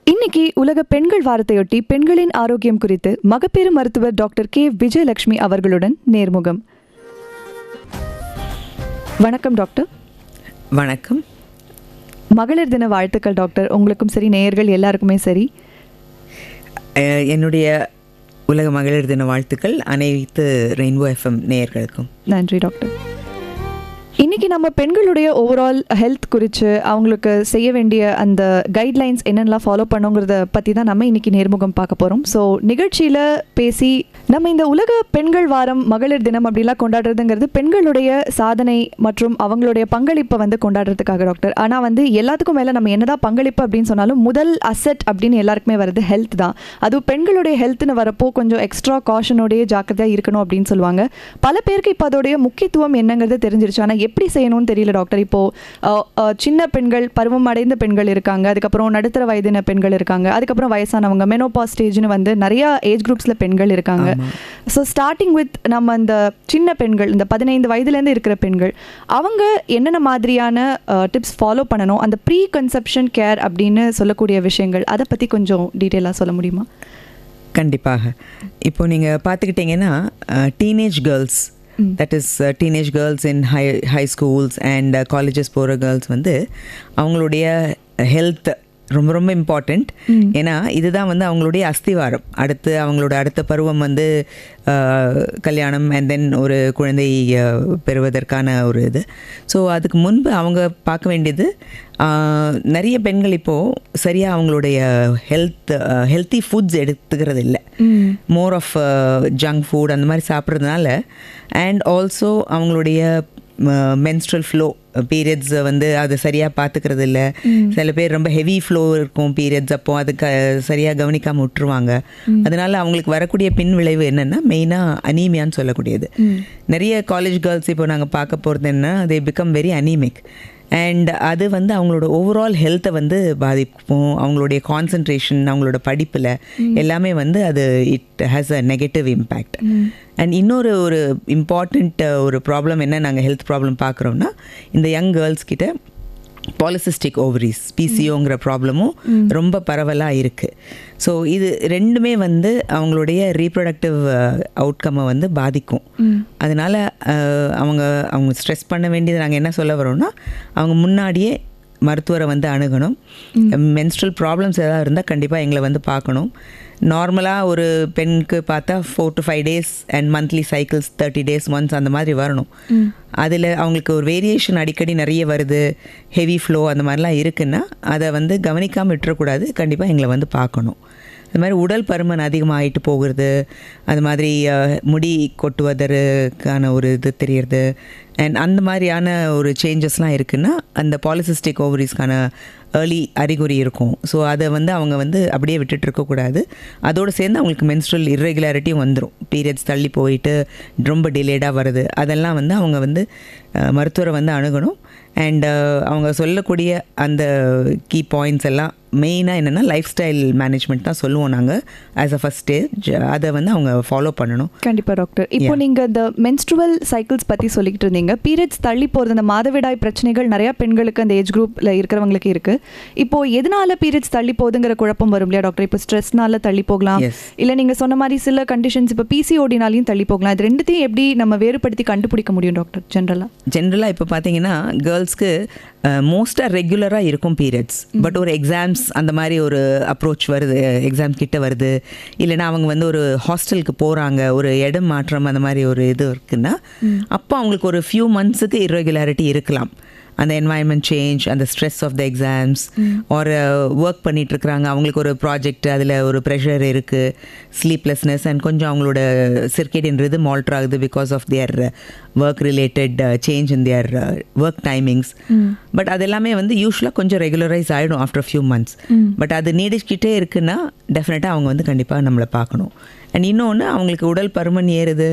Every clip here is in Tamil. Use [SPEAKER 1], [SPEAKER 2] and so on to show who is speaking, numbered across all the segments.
[SPEAKER 1] இன்னைக்கு உலக பெண்கள் வாரத்தையொட்டி பெண்களின் ஆரோக்கியம் குறித்து மகப்பேறு மருத்துவர் டாக்டர் கே விஜயலட்சுமி அவர்களுடன் நேர்முகம். வணக்கம் டாக்டர்.
[SPEAKER 2] வணக்கம்.
[SPEAKER 1] மகளிர் தின வாழ்த்துக்கள் டாக்டர். உங்களுக்கும் சரி, நேயர்கள் எல்லாருக்குமே சரி.
[SPEAKER 2] என்னுடைய உலக மகளிர் தின வாழ்த்துக்கள் அனைத்து ரெயின்போ எஃப்எம் நேயர்களுக்கும்.
[SPEAKER 1] நன்றி டாக்டர். இன்றைக்கி நம்ம பெண்களுடைய ஓவரால் ஹெல்த் குறித்து அவங்களுக்கு செய்ய வேண்டிய அந்த கைட்லைன்ஸ் என்னென்னலாம் ஃபாலோ பண்ணுங்கிறத பற்றி தான் நம்ம இன்றைக்கி நேர்முகம் பார்க்க போகிறோம். ஸோ நிகழ்ச்சியில் பேசி நம்ம இந்த உலக பெண்கள் வாரம் மகளிர் தினம் அப்படிலாம் கொண்டாடுறதுங்கிறது பெண்களுடைய சாதனை மற்றும் அவங்களுடைய பங்களிப்பை கொண்டாடுறதுக்காக டாக்டர். ஆனால் எல்லாத்துக்கும் மேலே நம்ம என்னதான் பங்களிப்பு அப்படின்னு சொன்னாலும் முதல் அசெட் அப்படின்னு எல்லாருக்குமே வருது ஹெல்த் தான். அதுவும் பெண்களுடைய ஹெல்த்னு வரப்போ கொஞ்சம் எக்ஸ்ட்ரா காஷனோடைய ஜாக்கிரதையாக இருக்கணும் அப்படின்னு சொல்லுவாங்க. பல பேருக்கு இப்போ அதோடைய முக்கியத்துவம் என்னங்கிறது தெரிஞ்சிருச்சு. ஆனால் எப்படி செய்யணும்னு தெரியல டாக்டர். இப்போது சின்ன பெண்கள், பருவம் அடைந்த பெண்கள் இருக்காங்க, அதுக்கப்புறம் நடுத்தர வயதின பெண்கள் இருக்காங்க, அதுக்கப்புறம் வயசானவங்க, மெனோபாஸ் ஸ்டேஜ்னு நிறையா ஏஜ் குரூப்ஸில் பெண்கள் இருக்காங்க. ஸோ ஸ்டார்டிங் வித் நம்ம இந்த சின்ன பெண்கள், இந்த 15 வயதுலேருந்து இருக்கிற பெண்கள், அவங்க என்னென்ன மாதிரியான டிப்ஸ் ஃபாலோ பண்ணணும், அந்த ப்ரீ கன்செப்ஷன் கேர் அப்படின்னு சொல்லக்கூடிய விஷயங்கள், அதை பற்றி கொஞ்சம் டீட்டெயிலாக சொல்ல முடியுமா?
[SPEAKER 2] கண்டிப்பாக. இப்போது நீங்கள் பார்த்துக்கிட்டிங்கன்னா teenage girls, that is teenage girls in high schools and colleges போகிற கேர்ள்ஸ் அவங்களுடைய ஹெல்த் ரொம்ப ரொம்ப இம்பார்ட்டண்ட். ஏன்னா இதுதான் அவங்களுடைய அஸ்திவாரம். அவங்களோட அடுத்த பருவம் கல்யாணம் அண்ட் தென் ஒரு குழந்தை பெறுவதற்கான ஒரு இது. ஸோ அதுக்கு முன்பு அவங்க பார்க்க வேண்டியது, நிறைய பெண்கள் இப்போது சரியாக அவங்களுடைய ஹெல்த்தி ஃபுட்ஸ் எடுத்துக்கிறது இல்லை. மோர் ஆஃப் ஜங்க் ஃபுட் அந்த மாதிரி சாப்பிட்றதுனால, அண்ட் ஆல்சோ அவங்களுடைய மென்ஸ்ட்ரல் ஃப்ளோ, பீரியட்ஸ் அது சரியாக பார்த்துக்கிறது இல்லை. சில பேர் ரொம்ப ஹெவி ஃப்ளோ இருக்கும் பீரியட்ஸ், அப்போ அதுக்கு சரியாக கவனிக்காமல் விட்டுருவாங்க. அதனால அவங்களுக்கு வரக்கூடிய பின் விளைவு என்னென்னா மெயினாக அனீமியான்னு சொல்லக்கூடியது. நிறைய காலேஜ் கேர்ள்ஸ் இப்போ நாங்கள் பார்க்க போகிறது என்ன, they become very anaemic. And அது அவங்களோட ஓவரால் ஹெல்த்தை பாதிக்கும். அவங்களுடைய கான்சன்ட்ரேஷன், அவங்களோட படிப்பில் எல்லாமே அது it has a negative impact. And இன்னொரு ஒரு இம்பார்ட்டண்ட் ஒரு ப்ராப்ளம் என்ன நாங்கள் ஹெல்த் ப்ராப்ளம் பார்க்குறோம்னா, இந்த யங் கேர்ள்ஸ் கிட்ட பாலிசிஸ்டிக் ஓவரிஸ், பிசிஓங்கிற ப்ராப்ளமும் ரொம்ப பரவலாக இருக்குது. ஸோ இது ரெண்டுமே அவங்களுடைய ரீப்ரொடக்டிவ் அவுட்கம்மை பாதிக்கும். அதனால் அவங்க ஸ்ட்ரெஸ் பண்ண வேண்டியது, நாங்கள் என்ன சொல்ல வரோம்னா, அவங்க முன்னாடியே மருத்துவரை அணுகணும். மென்ஸ்ட்ரல் ப்ராப்ளம்ஸ் எதாவது இருந்தால் கண்டிப்பாக எங்களை பார்க்கணும். நார்மலாக ஒரு பெண்ணுக்கு பார்த்தா 4 to 5 days and monthly cycles 30 days once அந்த மாதிரி வரணும். அதில் அவங்களுக்கு ஒரு வேரியேஷன் அடிக்கடி நிறைய வருது, ஹெவி ஃப்ளோ அந்த மாதிரிலாம் இருக்குன்னா அதை கவனிக்காமல் விட்டுறக்கூடாது. கண்டிப்பாக எங்களை பார்க்கணும். அது மாதிரி உடல் பருமன் அதிகமாகிட்டு போகிறது, அது மாதிரி முடி கொட்டுவதற்கான ஒரு இது தெரியறது, அண்ட் அந்த மாதிரியான ஒரு சேஞ்சஸ்லாம் இருக்குன்னா அந்த பாலிசிஸ்டிக் ஓவரிஸ்க்கான ஏர்லி அறிகுறி இருக்கும். ஸோ அதை அவங்க அப்படியே விட்டுட்டு இருக்கக்கூடாது. அதோடு சேர்ந்து அவங்களுக்கு மென்ஸ்ட்ரல் இர்ரெகுலாரிட்டியும் வந்துடும். பீரியட்ஸ் தள்ளி போயிட்டு ரொம்ப டிலேடாக வருது. அதெல்லாம் அவங்க மருத்துவரை அணுகணும். அண்ட் அவங்க சொல்லக்கூடிய அந்த கீ பாயிண்ட்ஸ் எல்லாம் மெயினாக என்னென்னா லைஃப் ஸ்டைல் மேனேஜ்மெண்ட் தான் சொல்லுவோம் நாங்கள் ஆஸ் அ ஃபஸ்ட் ஸ்டேஜ். அதை அவங்க ஃபாலோ பண்ணணும்.
[SPEAKER 1] கண்டிப்பாக டாக்டர். இப்போ நீங்கள் இந்த மென்ஸ்ட்ருவல் சைக்கிள்ஸ் பற்றி சொல்லிக்கிட்டு இருந்தீங்க. பீரியட்ஸ் தள்ளி போகிறது, அந்த மாதவிடாய் பிரச்சனைகள் நிறையா பெண்களுக்கு அந்த ஏஜ் குரூப்பில் இருக்கிறவங்களுக்கு இருக்குது. இப்போது எதனால பீரியட்ஸ் தள்ளி போகுதுங்கிற குழப்பம் வரும் இல்லையா டாக்டர்? இப்போ ஸ்ட்ரெஸ்னால தள்ளி போகலாம், இல்லை நீங்கள் சொன்ன மாதிரி சில கண்டிஷன்ஸ் இப்போ பிசிஓடினாலையும் தள்ளி போகலாம். இது ரெண்டுத்தையும் எப்படி நம்ம வேறுபடுத்தி கண்டுபிடிக்க முடியும் டாக்டர்?
[SPEAKER 2] ஜென்ரலாக இப்போ பார்த்தீங்கன்னா கேர்ள்ஸ்க்கு மோஸ்ட்டாக ரெகுலராக இருக்கும் பீரியட்ஸ். பட் ஒரு எக்ஸாம்ஸ் அந்த மாதிரி ஒரு அப்ரோச் வருது, எக்ஸாம்ஸ் கிட்ட வருது, இல்லைனா அவங்க ஒரு ஹாஸ்டலுக்கு போகிறாங்க, ஒரு இடம் மாற்றம் அந்த மாதிரி ஒரு இது இருக்குன்னா அப்போ அவங்களுக்கு ஒரு ஃபியூ மந்த்ஸுக்கு இர்ரெகுலாரிட்டி இருக்கலாம். அந்த என்வாயன்மெண்ட் சேஞ்ச், அந்த ஸ்ட்ரெஸ் ஆஃப் த எக்ஸாம்ஸ், ஒரு ஒர்க் பண்ணிகிட்ருக்குறாங்க, அவங்களுக்கு ஒரு ப்ராஜெக்ட், அதில் ஒரு ப்ரெஷர் இருக்குது, ஸ்லீப்லெஸ்னஸ், அண்ட் கொஞ்சம் அவங்களோட சிர்கேடியன் ரிதம் ஆல்டர் ஆகுது because of their work related change in their work timings. But அது எல்லாமே யூஸ்வலாக கொஞ்சம் ரெகுலரைஸ் ஆகிடும் ஆஃப்டர் ஃபியூ மந்த்ஸ். பட் அது நீடிச்சுக்கிட்டே இருக்குன்னா டெஃபினட்டாக அவங்க கண்டிப்பாக நம்மளை பார்க்கணும். அண்ட் இன்னொன்று, அவங்களுக்கு உடல் பருமன் ஏறுது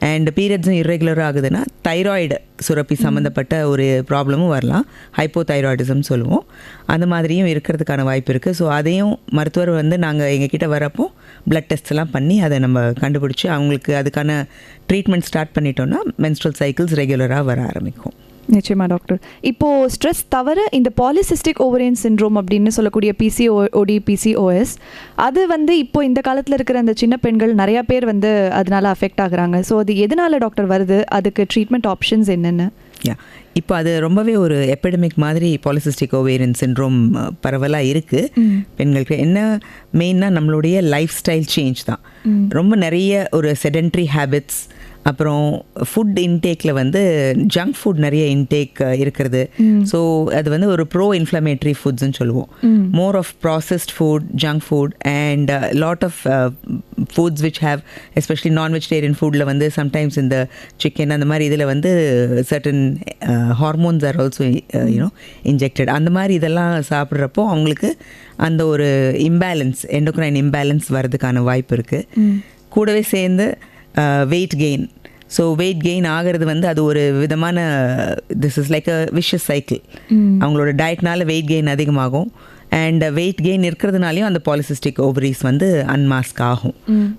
[SPEAKER 2] அண்ட் பீரியட்ஸும் இர்ரெகுலர் ஆகுதுன்னா தைராய்டு சுரப்பி சம்மந்தப்பட்ட ஒரு ப்ராப்ளமும் வரலாம். ஹைப்போதைராய்டிசம் சொல்லுவோம். அந்த மாதிரியும் இருக்கிறதுக்கான வாய்ப்பு இருக்குது. ஸோ அதையும் மருத்துவர் நாங்கள் எங்ககிட்ட வரப்போ பிளட் டெஸ்ட்லாம் பண்ணி அதை நம்ம கண்டுபிடிச்சி அவங்களுக்கு அதுக்கான ட்ரீட்மெண்ட் ஸ்டார்ட் பண்ணிட்டோன்னா மென்ஸ்ட்ரல் சைக்கிள்ஸ் ரெகுலராக வர ஆரம்பிக்கும்.
[SPEAKER 1] நிச்சயமா டாக்டர். இப்போ ஸ்ட்ரெஸ் தவிர இந்த பாலிசிஸ்டிக் ஓவரியன் சிண்ட்ரோம் அப்படின்னு சொல்லக்கூடிய பிசிஓடி பிசிஓஎஸ் அது வந்து இப்போ இந்த காலத்தில் இருக்கிற அந்த சின்ன பெண்கள் நிறையா பேர் வந்து அதனால அஃபெக்ட் ஆகுறாங்க. ஸோ அது எதனால டாக்டர் வருது, அதுக்கு ட்ரீட்மெண்ட் ஆப்ஷன்ஸ் என்னென்ன?
[SPEAKER 2] இப்போ அது ரொம்பவே ஒரு எபிடமிக் மாதிரி பாலிசிஸ்டிக் ஓவேரியன் சிண்ட்ரோம் பரவலாக இருக்குது பெண்களுக்கு. என்ன மெயினாக நம்மளுடைய லைஃப் ஸ்டைல் சேஞ்ச் தான். ரொம்ப நிறைய ஒரு செடென்ட்ரி ஹேபிட்ஸ், அப்புறம் ஃபுட் இன்டேக்கில் வந்து ஜங்க் ஃபுட் நிறைய இன்டேக் இருக்கிறது. ஸோ அது வந்து ஒரு ப்ரோ இன்ஃப்ளமேட்டரி ஃபுட்ஸ்ன்னு சொல்லுவோம். More of processed food, junk food and lot of foods which have especially non vegetarian ஃபுட்டில் வந்து சம்டைம்ஸ் இந்த சிக்கன் அந்த மாதிரி இதில் வந்து certain hormones are also you know injected. அந்த மாதிரி இதெல்லாம் சாப்பிட்றப்போ அவங்களுக்கு அந்த ஒரு இம்பேலன்ஸ், எண்டோக்ரைன் இம்பேலன்ஸ் வர்றதுக்கான வாய்ப்பு இருக்குது. கூடவே சேர்ந்து weight gain. So weight gain ஆகிறது வந்து அது ஒரு விதமான this is like a wishes cycle. அவங்களோட டயட்னால வெயிட் கெயின் அதிகமாகும் அண்ட் வெயிட் கெயின் இருக்கிறதுனாலையும் அந்த பாலிசிஸ்டிக் ஓவரிஸ் வந்து அன்மாஸ்க் ஆகும்.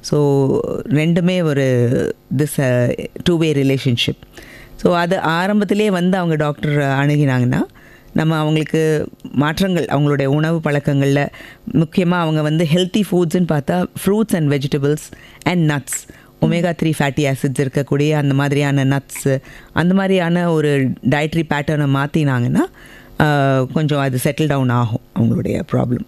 [SPEAKER 2] ஸோ ரெண்டுமே ஒரு this two way relationship. So அது ஆரம்பத்திலே வந்து அவங்க டாக்டர் அணுகினாங்கன்னா நம்ம அவங்களுக்கு மாற்றங்கள், அவங்களுடைய உணவு பழக்கங்களில் முக்கியமாக அவங்க வந்து ஹெல்த்தி ஃபுட்ஸ்ன்னு பார்த்தா fruits and vegetables and nuts, omega 3 fatty acids இருக்கக்கூடிய அந்த மாதிரியான நட்ஸு, அந்த மாதிரியான ஒரு டயட்ரி பேட்டர்னை மாற்றினாங்கன்னா கொஞ்சம் அது செட்டில் டவுன் ஆகும் அவங்களுடைய ப்ராப்ளம்.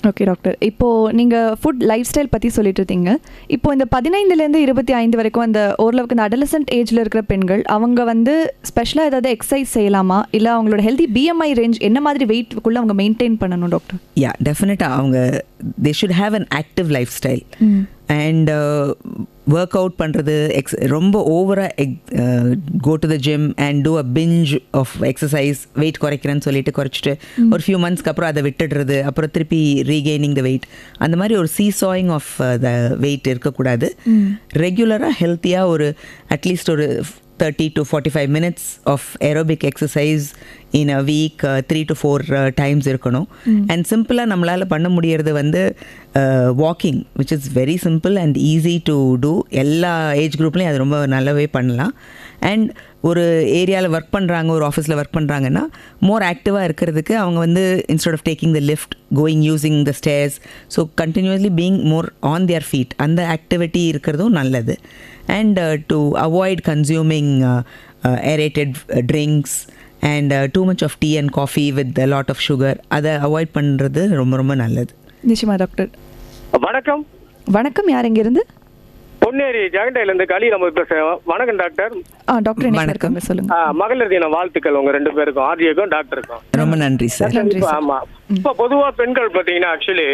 [SPEAKER 1] Okay doctor. இப்போது நீங்கள் ஃபுட் லைஃப் ஸ்டைல் பற்றி சொல்லிட்டு இருந்தீங்க. இப்போ இந்த 15லேருந்து 25 வரைக்கும் அந்த ஓரளவுக்கு இந்த அடலசன்ட் ஏஜில் இருக்கிற பெண்கள் அவங்க வந்து ஸ்பெஷலாக ஏதாவது எக்ஸசைஸ் செய்யலாமா, இல்லை அவங்களோட ஹெல்தி BMI ரேஞ்ச் என்ன மாதிரி வெயிட்டுக்குள்ளே அவங்க மெயின்டைன் பண்ணணும் டாக்டர்?
[SPEAKER 2] டெஃபினட்டாக அவங்க they should have an active lifestyle and work out பண்ணுறது, ரொம்ப ஓவராக go to the gym and do a pinch of exercise, weight குறைக்கிறேன்னு சொல்லிட்டு குறைச்சிட்டு ஒரு ஃபியூ மந்த்ஸ்க்கு அப்புறம் அதை விட்டுடுறது, அப்புறம் திருப்பி ரீகெய்னிங் த வெயிட், அந்த மாதிரி ஒரு சீசாயிங் ஆஃப் த வெயிட் இருக்கக்கூடாது. ரெகுலராக ஹெல்த்தியாக ஒரு அட்லீஸ்ட் ஒரு 30 to 45 minutes of aerobic exercise in a week 3 to 4 times இருக்கணும். அண்ட் சிம்பிளாக நம்மளால் பண்ண முடியறது வந்து walking, which is very simple and easy to do. எல்லா ஏஜ் குரூப்லேயும் அது ரொம்ப நல்லாவே பண்ணலாம். அண்ட் ஒரு ஏரியாவில் ஒர்க் பண்ணுறாங்க, ஒரு ஆஃபீஸில் ஒர்க் பண்ணுறாங்கன்னா மோர் ஆக்டிவாக இருக்கிறதுக்கு அவங்க வந்து instead of taking the lift, going using the stairs, so continuously being more on their feet, அந்த ஆக்டிவிட்டி இருக்கிறதும் நல்லது. And to avoid consuming aerated drinks and too much of tea and coffee with a lot of sugar, அதை அவாய்ட் பண்ணுறது ரொம்ப ரொம்ப நல்லது.
[SPEAKER 1] நிச்சயமா டாக்டர்.
[SPEAKER 3] வணக்கம்.
[SPEAKER 1] வணக்கம், யார் எங்கிருந்து?
[SPEAKER 3] பொன்னேரி ஜெகண்டையிலேருந்து களி நம்ம பேசுகிறோம். வணக்கம் டாக்டர்.
[SPEAKER 1] டாக்டர் வணக்கம், சொல்லுங்க.
[SPEAKER 3] மகளிர் தின வாழ்த்துக்கள் உங்க 2 பேருக்கும், ஆர்ஜிக்கும் டாக்டருக்கும்.
[SPEAKER 2] ரொம்ப நன்றி சார்.
[SPEAKER 3] ஆமாம், இப்போ பொதுவாக பெண்கள் பார்த்தீங்கன்னா ஆக்சுவலி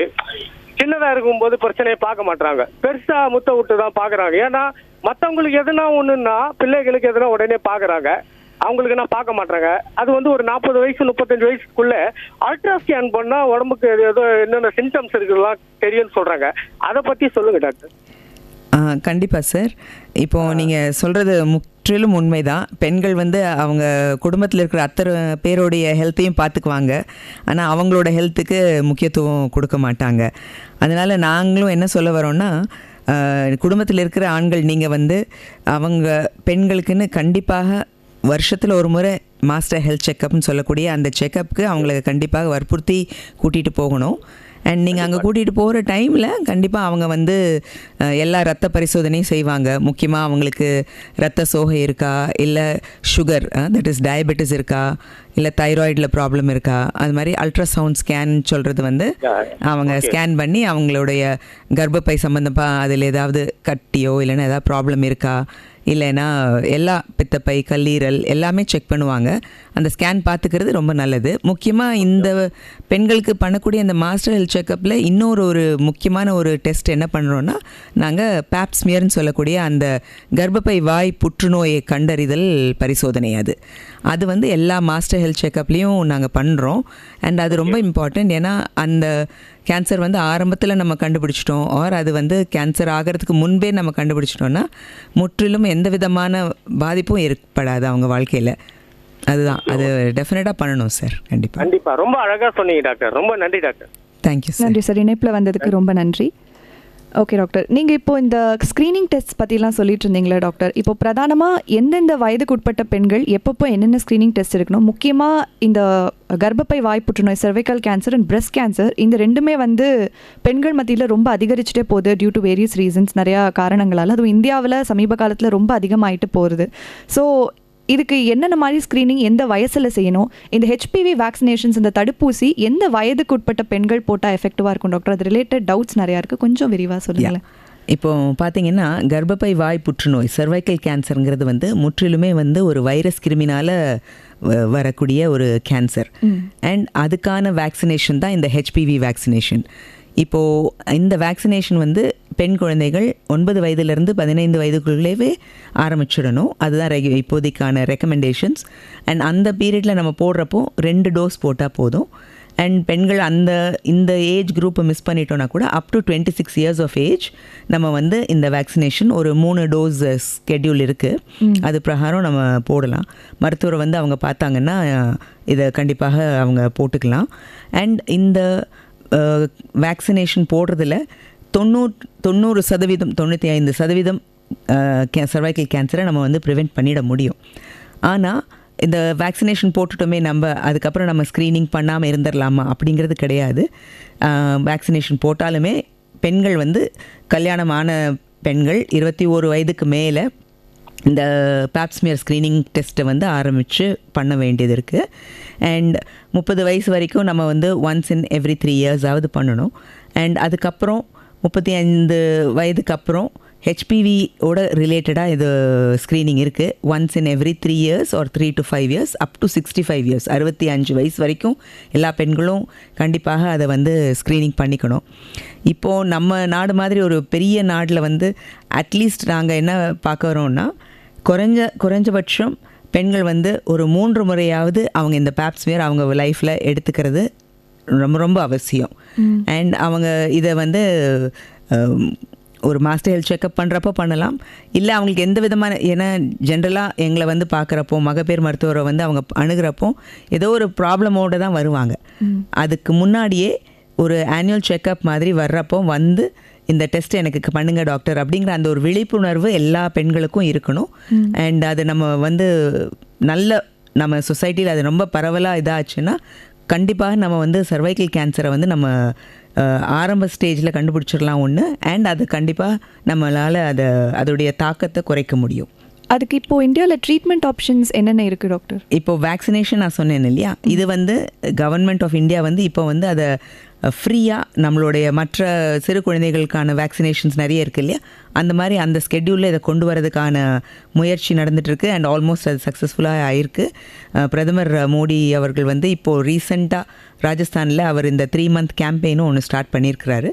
[SPEAKER 3] சின்னதா இருக்கும்போது பிரச்சனையை பார்க்க மாட்டாங்க, பெருசா முத்த விட்டு தான் பாக்குறாங்க. ஏன்னா மற்றவங்களுக்கு எதுனா ஒண்ணுன்னா பிள்ளைகளுக்கு எதுனா உடனே பாக்குறாங்க, அவங்களுக்கு என்ன பார்க்க மாட்டாங்க. அது வந்து ஒரு 40 வயசு 35 வயசுக்குள்ள அல்ட்ரா ஸ்கேன் பண்ணா உடம்புக்கு ஏதோ என்னென்ன சிம்டம்ஸ் இருக்குலாம் தெரியும்னு சொல்றாங்க. அதை பத்தி சொல்லுங்க டாக்டர்.
[SPEAKER 2] கண்டிப்பாக சார். இப்போது நீங்கள் சொல்கிறது முற்றிலும் உண்மைதான். பெண்கள் வந்து அவங்க குடும்பத்தில் இருக்கிற அத்தனை பேருடைய ஹெல்த்தையும் பார்த்துக்குவாங்க, ஆனால் அவங்களோட ஹெல்த்துக்கு முக்கியத்துவம் கொடுக்க மாட்டாங்க. அதனால் நாங்களும் என்ன சொல்ல வரோன்னா, குடும்பத்தில் இருக்கிற ஆண்கள் நீங்கள் வந்து அவங்க பெண்களுக்குன்னு கண்டிப்பாக வருஷத்தில் ஒரு முறை மாஸ்டர் ஹெல்த் செக்கப்னு சொல்லக்கூடிய அந்த செக்கப்புக்கு அவங்கள கண்டிப்பாக வற்புறுத்தி கூட்டிகிட்டு போகணும். அண்ட் நீங்கள் அங்கே கூட்டிகிட்டு போகிற டைமில் கண்டிப்பாக அவங்க வந்து எல்லா ரத்த பரிசோதனையும் செய்வாங்க. முக்கியமாக அவங்களுக்கு ரத்த சோகை இருக்கா, இல்லை சுகர் தட் இஸ் டயபெட்டிஸ் இருக்கா, இல்லை தைராய்டில் ப்ராப்ளம் இருக்கா, அது மாதிரி அல்ட்ராசவுண்ட் ஸ்கேன் சொல்கிறது வந்து அவங்க ஸ்கேன் பண்ணி அவங்களுடைய கர்ப்பப்பை சம்மந்தமாக அதில் ஏதாவது கட்டியோ இல்லைன்னா ஏதாவது ப்ராப்ளம் இருக்கா, இல்லைன்னா எல்லா பித்தப்பை கல்லீரல் எல்லாமே செக் பண்ணுவாங்க. அந்த ஸ்கேன் பார்த்துக்கிறது ரொம்ப நல்லது. முக்கியமாக இந்த பெண்களுக்கு பண்ணக்கூடிய அந்த மாஸ்டர் ஹெல்த் செக்கப்பில் இன்னொரு முக்கியமான ஒரு டெஸ்ட் என்ன பண்ணுறோன்னா, நாங்கள் பேப்ஸ்மியர்னு சொல்லக்கூடிய அந்த கர்ப்பப்பை வாய் புற்றுநோயை கண்டறிதல் பரிசோதனை. அது வந்து எல்லா மாஸ்டர் ஹெல்த் செக்கப்லேயும் நாங்கள் பண்ணுறோம். அண்ட் அது ரொம்ப இம்பார்ட்டண்ட். ஏன்னா அந்த கேன்சர் வந்து ஆரம்பத்தில் நம்ம கண்டுபிடிச்சிட்டோம், ஆர் அது வந்து கேன்சர் ஆகிறதுக்கு முன்பே நம்ம கண்டுபிடிச்சிட்டோன்னா முற்றிலும் எந்த விதமான பாதிப்பும் ஏற்படாது அவங்க வாழ்க்கையில். அதுதான், அது டெஃபினட்டாக பண்ணணும் சார். கண்டிப்பாக
[SPEAKER 3] ரொம்ப அழகாக சொன்னீங்க டாக்டர். ரொம்ப நன்றி டாக்டர்.
[SPEAKER 2] Thank you sir.
[SPEAKER 1] நன்றி சார், இணைப்பில் வந்ததுக்கு ரொம்ப நன்றி. ஓகே டாக்டர், நீங்கள் இப்போ இந்த ஸ்க்ரீனிங் டெஸ்ட் பற்றிலாம் சொல்லிட்டு இருந்தீங்களா டாக்டர்? இப்போ பிரதானமாக எந்தெந்த வயதுக்குட்பட்ட பெண்கள் எப்பப்போ என்னென்ன ஸ்க்ரீனிங் டெஸ்ட் இருக்கணும்? முக்கியமாக இந்த கர்ப்பப்பை வாய் புற்றுநோய், cervical cancer and breast cancer, இந்த ரெண்டுமே வந்து பெண்கள் மத்தியில் ரொம்ப அதிகரிச்சுட்டே போகுது டியூ டு வேரியஸ் ரீசன்ஸ், நிறையா காரணங்களால். அதுவும் இந்தியாவில் சமீப காலத்தில் ரொம்ப அதிகமாகிட்டு போகிறது. ஸோ இதுக்கு என்னென்ன மாதிரி ஸ்க்ரீனிங் எந்த வயசில் செய்யணும்? இந்த ஹெச்பிவி வேக்சினேஷன்ஸ், இந்த தடுப்பூசி எந்த வயதுக்கு உட்பட்ட பெண்கள் போட்டால் எஃபெக்டிவாக இருக்கும் டாக்டர்? அது ரிலேட்டட் டவுட்ஸ் நிறையா இருக்குது, கொஞ்சம் விரிவாக சொல்லுங்களேன்.
[SPEAKER 2] இப்போ பார்த்தீங்கன்னா கர்ப்பப்பை வாய் புற்றுநோய், cervical கேன்சருங்கிறது வந்து முற்றிலுமே வந்து ஒரு வைரஸ் கிருமினால் வரக்கூடிய ஒரு கேன்சர். அண்ட் அதுக்கான வேக்சினேஷன் தான் இந்த ஹெச்பிவி வேக்சினேஷன். இப்போது இந்த வேக்சினேஷன் வந்து பெண் குழந்தைகள் 9 வயதுலேருந்து 15 வயதுக்குள்ளேவே ஆரம்பிச்சிடணும். அதுதான் இப்போதைக்கான ரெக்கமெண்டேஷன்ஸ். அண்ட் அந்த பீரியடில் நம்ம போடுறப்போ 2 டோஸ் போட்டால் போதும். அண்ட் பெண்கள் இந்த ஏஜ் குரூப்பை மிஸ் பண்ணிட்டோன்னா கூட up to 26 years of age நம்ம வந்து இந்த வேக்சினேஷன் ஒரு 3 டோஸ் ஸ்கெட்யூல் இருக்குது. அது பிரகாரம் நம்ம போடலாம். மருத்துவரை வந்து அவங்க பார்த்தாங்கன்னா இதை கண்டிப்பாக அவங்க போட்டுக்கலாம். அண்ட் இந்த வேக்சினேஷன் போடுறதுல 90%, 95% cervical கேன்சரை நம்ம வந்து ப்ரிவெண்ட் பண்ணிட முடியும். ஆனால் இந்த வேக்சினேஷன் போட்டுட்டோமே நம்ம அதுக்கப்புறம் நம்ம ஸ்க்ரீனிங் பண்ணாமல் இருந்துடலாமா அப்படிங்கிறது கிடையாது. வேக்சினேஷன் போட்டாலுமே பெண்கள் வந்து கல்யாணமான பெண்கள் 21 வயதுக்கு மேலே இந்த பேப்ஸ்மியர் ஸ்க்ரீனிங் டெஸ்ட்டை வந்து ஆரம்பித்து பண்ண வேண்டியது இருக்குது. அண்ட் 30 வயசு வரைக்கும் நம்ம வந்து ஒன்ஸ் இன் எவ்ரி 3 இயர்ஸாவது பண்ணணும். அண்ட் அதுக்கப்புறம் 35 வயதுக்கு அப்புறம் ஹெச்பிவியோட ரிலேட்டடாக இது ஸ்க்ரீனிங் இருக்குது. Once in every 3 years or 3 to 5 years up to 65 years, 65 வயசு வரைக்கும் எல்லா பெண்களும் கண்டிப்பாக அதை வந்து ஸ்க்ரீனிங் பண்ணிக்கணும். இப்போது நம்ம நாடு மாதிரி ஒரு பெரிய நாட்டில் வந்து அட்லீஸ்ட் நாங்கள் என்ன பார்க்க வரோன்னா குறைஞ்சபட்சம் பெண்கள் வந்து ஒரு 3 முறையாவது அவங்க இந்த பேப்ஸ்மியர் அவங்க லைஃப்பில் எடுத்துக்கிறது ரொம்ப ரொம்ப அவசியம். அண்ட் அவங்க இதை வந்து ஒரு மாஸ்டர் ஹெல்த் செக்அப் பண்ணுறப்போ பண்ணலாம். இல்லை அவங்களுக்கு எந்த விதமான, ஏன்னா ஜென்ரலாக எங்களை வந்து பார்க்குறப்போ மகப்பேறு மருத்துவரை வந்து அவங்க அணுகிறப்போ ஏதோ ஒரு ப்ராப்ளமோடு தான் வருவாங்க. அதுக்கு முன்னாடியே ஒரு ஆனுவல் செக்அப் மாதிரி வர்றப்போ வந்து இந்த டெஸ்ட் எனக்கு பண்ணுங்க டாக்டர் அப்படிங்கிற அந்த ஒரு விழிப்புணர்வு எல்லா பெண்களுக்கும் இருக்கணும். அண்ட் அது நம்ம வந்து நம்ம சொசைட்டியில் அது ரொம்ப பரவலாக இதாச்சுன்னா கண்டிப்பாக நம்ம வந்து cervical கேன்சரை வந்து நம்ம ஆரம்ப ஸ்டேஜில் கண்டுபிடிச்சிடலாம் ஒன்று. அண்ட் அது கண்டிப்பாக நம்மளால் அதோடைய தாக்கத்தை குறைக்க முடியும்.
[SPEAKER 1] அதுக்கு இப்போது இந்தியாவில் ட்ரீட்மெண்ட் ஆப்ஷன்ஸ் என்னென்ன இருக்குது டாக்டர்?
[SPEAKER 2] இப்போ வேக்சினேஷன் நான் சொன்னேன் இல்லையா, இது வந்து கவர்மெண்ட் ஆஃப் இந்தியா வந்து இப்போ வந்து அதை ஃப்ரீயாக நம்மளுடைய மற்ற சிறு குழந்தைகளுக்கான வேக்சினேஷன்ஸ் நிறைய இருக்குது இல்லையா, அந்த மாதிரி அந்த ஸ்கெட்யூலில் இதை கொண்டு வரதுக்கான முயற்சி நடந்துகிட்ருக்கு. அண்ட் ஆல்மோஸ்ட் அது சக்ஸஸ்ஃபுல்லாக ஆயிருக்கு. பிரதமர் மோடி அவர்கள் வந்து இப்போது ரீசெண்டாக ராஜஸ்தானில் அவர் இந்த 3 month கேம்பெயினும் ஒன்று ஸ்டார்ட் பண்ணியிருக்கிறாரு.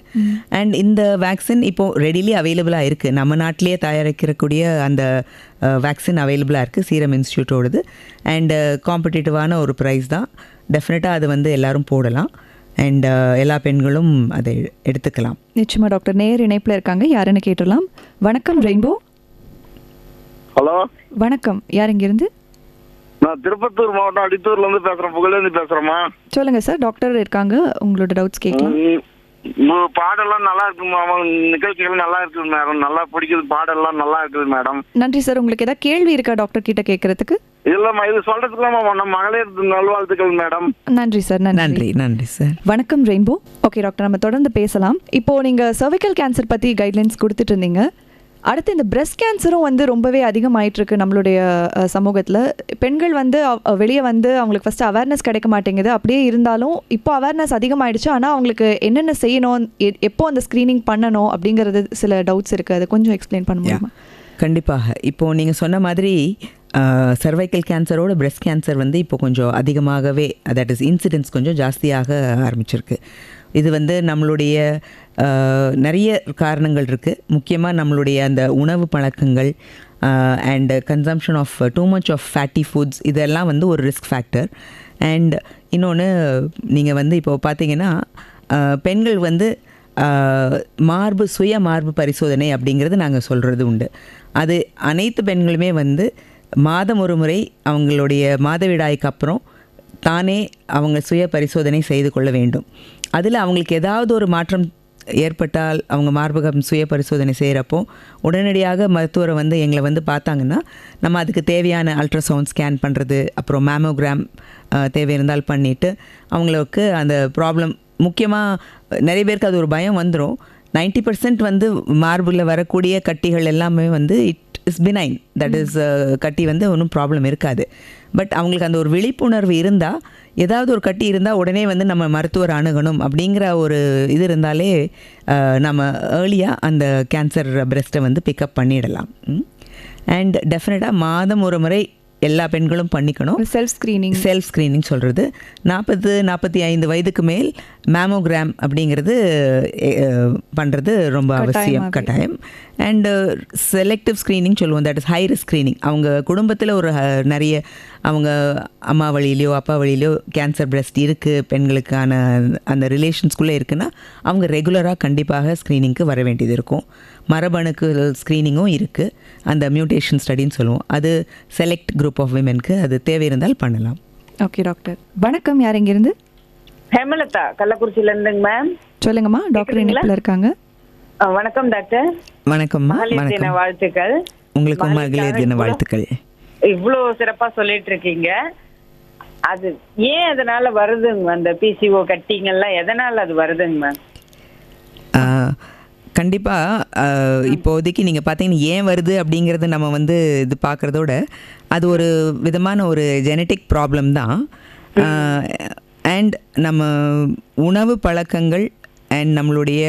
[SPEAKER 2] அண்ட் இந்த வேக்சின் இப்போது ரெடிலி அவைலபிளாக இருக்குது. நம்ம நாட்டிலேயே தயாரிக்கக்கூடிய அந்த வேக்சின் அவைலபிளாக இருக்குது, சீரம் இன்ஸ்டியூட்டோடது. அண்டு காம்படிட்டிவான ஒரு ப்ரைஸ் தான். டெஃபினட்டாக அது வந்து எல்லோரும் போடலாம். அண்ட் எல்லா பெண்களும் அதை எடுத்துக்கலாம்.
[SPEAKER 1] நிச்சயமா டாக்டர். நேர் இணைப்பில் இருக்காங்க, யாருன்னு கேட்டுடலாம். வணக்கம் ரெயின்போ.
[SPEAKER 4] ஹலோ
[SPEAKER 1] வணக்கம், யார் இங்கிருந்து?
[SPEAKER 4] நான் திருப்பத்தூர் மாவட்டம் அடித்தூர்லேருந்து பேசுகிறேன், புகழேந்தி பேசுகிறேம்மா.
[SPEAKER 1] சொல்லுங்கள் சார், டாக்டர் இருக்காங்க, உங்களோட டவுட்ஸ் கேட்கலாம்.
[SPEAKER 4] பாடெல்லாம் நல்லா இருக்குமா? நிகழ்ச்சிகள் நல்லா இருக்குது மேடம், நல்லா பிடிக்குது, பாடெல்லாம் நல்லா இருக்குது மேடம்.
[SPEAKER 1] நன்றி சார். உங்களுக்கு ஏதாவது கேள்வி இருக்கா டாக்டர் கிட்ட கேட்கறதுக்கு?
[SPEAKER 4] இல்லம்மா, இது சொல்றதுக்குலாமா நம்ம மகளிர் நல்வாழ்த்துக்கள் மேடம்.
[SPEAKER 1] நன்றி சார்.
[SPEAKER 2] நன்றி சார்.
[SPEAKER 1] வணக்கம் ரெயின்போ. ஓகே டாக்டர், நம்ம தொடர்ந்து பேசலாம். இப்போ நீங்க cervical கேன்சர் பத்தி கைட்லைன்ஸ் கொடுத்துட்டு இருந்தீங்க. அடுத்து இந்த breast கேன்சரும் வந்து ரொம்பவே அதிகமாயிட்டு இருக்கு நம்மளுடைய சமூகத்தில். பெண்கள் வந்து வெளியே வந்து அவங்களுக்கு ஃபர்ஸ்ட் அவேர்னஸ் கிடைக்க மாட்டேங்குது. அப்படியே இருந்தாலும் இப்போ அவேர்னஸ் அதிகமாயிடுச்சு. ஆனால் அவங்களுக்கு என்னென்ன செய்யணும், எப்போ அந்த ஸ்க்ரீனிங் பண்ணணும் அப்படிங்கிறது சில டவுட்ஸ் இருக்குது. அதை கொஞ்சம் எக்ஸ்பிளைன் பண்ண முடியுமா?
[SPEAKER 2] கண்டிப்பாக. இப்போது நீங்கள் சொன்ன மாதிரி cervical கேன்சரோட breast கேன்சர் வந்து இப்போ கொஞ்சம் அதிகமாகவே, தட் இஸ் இன்சிடென்ட்ஸ் கொஞ்சம் ஜாஸ்தியாக ஆரம்பிச்சிருக்கு. இது வந்து நம்மளுடைய நிறைய காரணங்கள் இருக்குது. முக்கியமாக நம்மளுடைய அந்த உணவு பழக்கங்கள் and consumption of too much of fatty foods, இதெல்லாம் வந்து ஒரு ரிஸ்க் ஃபேக்டர். அண்ட் இன்னொன்று நீங்கள் வந்து இப்போ பார்த்தீங்கன்னா பெண்கள் வந்து சுய மார்பு பரிசோதனை அப்படிங்கிறது நாங்கள் சொல்கிறது உண்டு. அது அனைத்து பெண்களுமே வந்து மாதம் ஒரு முறை அவங்களுடைய மாதவிடாய்க்கு அப்புறம் தானே அவங்க சுய பரிசோதனை செய்து கொள்ள வேண்டும். அதில் அவங்களுக்கு ஏதாவது ஒரு மாற்றம் ஏற்பட்டால் அவங்க மார்பகம் சுய பரிசோதனை செய்கிறப்போ உடனடியாக மருத்துவரை வந்து எங்களை வந்து பார்த்தாங்கன்னா நம்ம அதுக்கு தேவையான அல்ட்ராசவுண்ட் ஸ்கேன் பண்ணுறது, அப்புறம் மேமோகிராம் தேவை இருந்தால் பண்ணிவிட்டு அவங்களுக்கு அந்த ப்ராப்ளம், முக்கியமாக நிறைய பேருக்கு அது ஒரு பயம் வந்துடும். 90% வந்து மார்பில் வரக்கூடிய கட்டிகள் எல்லாமே வந்து இட் இஸ் பினைன், தட் இஸ் கட்டி வந்து ஒன்றும் ப்ராப்ளம் இருக்காது. பட் அவங்களுக்கு அந்த ஒரு விழிப்புணர்வு இருந்தால், ஏதாவது ஒரு கட்டி இருந்தால் உடனே வந்து நம்ம மருத்துவர் அணுகணும் அப்படிங்கிற ஒரு இது இருந்தாலே நம்ம ஏர்லியாக அந்த கேன்சர் பிரெஸ்ட்டை வந்து பிக்கப் பண்ணிடலாம். அண்ட் டெஃபினட்டாக மாதம் ஒரு முறை எல்லா பெண்களும் பண்ணிக்கணும். செல்ஃப் ஸ்க்ரீனிங் சொல்கிறது 40-45 வயதுக்கு மேல் மேமோகிராம் அப்படிங்கிறது பண்ணுறது ரொம்ப அவசியம், கட்டாயம். அண்டு செலக்டிவ் ஸ்க்ரீனிங் சொல்லுவோம், that is high risk screening. அவங்க குடும்பத்தில் ஒரு நிறைய அவங்க அம்மா வழியிலையோ அப்பா வழியிலையோ கேன்சர் பிரெஸ்ட் இருக்குது, பெண்களுக்கான அந்த ரிலேஷன்ஸ்குள்ளே இருக்குன்னா அவங்க ரெகுலராக கண்டிப்பாக ஸ்க்ரீனிங்க்கு வர வேண்டியது இருக்கும். மரபணுக்கு ஸ்க்ரீனிங்கும் இருக்குது, அந்த மியூட்டேஷன் ஸ்டடின்னு சொல்லுவோம். அது செலக்ட் குரூப் ஆஃப் விமென்க்கு அது தேவை இருந்தால் பண்ணலாம்.
[SPEAKER 1] Okay doctor. வணக்கம், யார் எங்கேருந்து?
[SPEAKER 5] ஹேமலதா, கள்ளக்குறிச்சியிலேருந்துங்க மேம்.
[SPEAKER 1] சொல்லுங்கம்மா, டாக்டர் இணைப்பில் இருக்காங்க.
[SPEAKER 5] வணக்கம் டாக்டர்.
[SPEAKER 2] வணக்கம்மா.
[SPEAKER 5] மகளிர் தின வாழ்த்துக்கள்.
[SPEAKER 2] உங்களுக்கும் மகளிர் தின வாழ்த்துக்கள்.
[SPEAKER 5] இவ்வளோ சிறப்பா சொல்லிட்டு இருக்கீங்க. அது ஏன் அதனால வருதுங்க அந்த பிசிஓ கட்டிங்கெல்லாம், எதனால அது வருதுங்க மேம்?
[SPEAKER 2] கண்டிப்பாக இப்போதைக்கு நீங்கள் பார்த்தீங்கன்னா ஏன் வருது அப்படிங்கிறது நம்ம வந்து இது பார்க்குறதோட அது ஒரு விதமான ஒரு ஜெனட்டிக் ப்ராப்ளம் தான். அண்ட் நம்ம உணவு பழக்கங்கள் அண்ட் நம்மளுடைய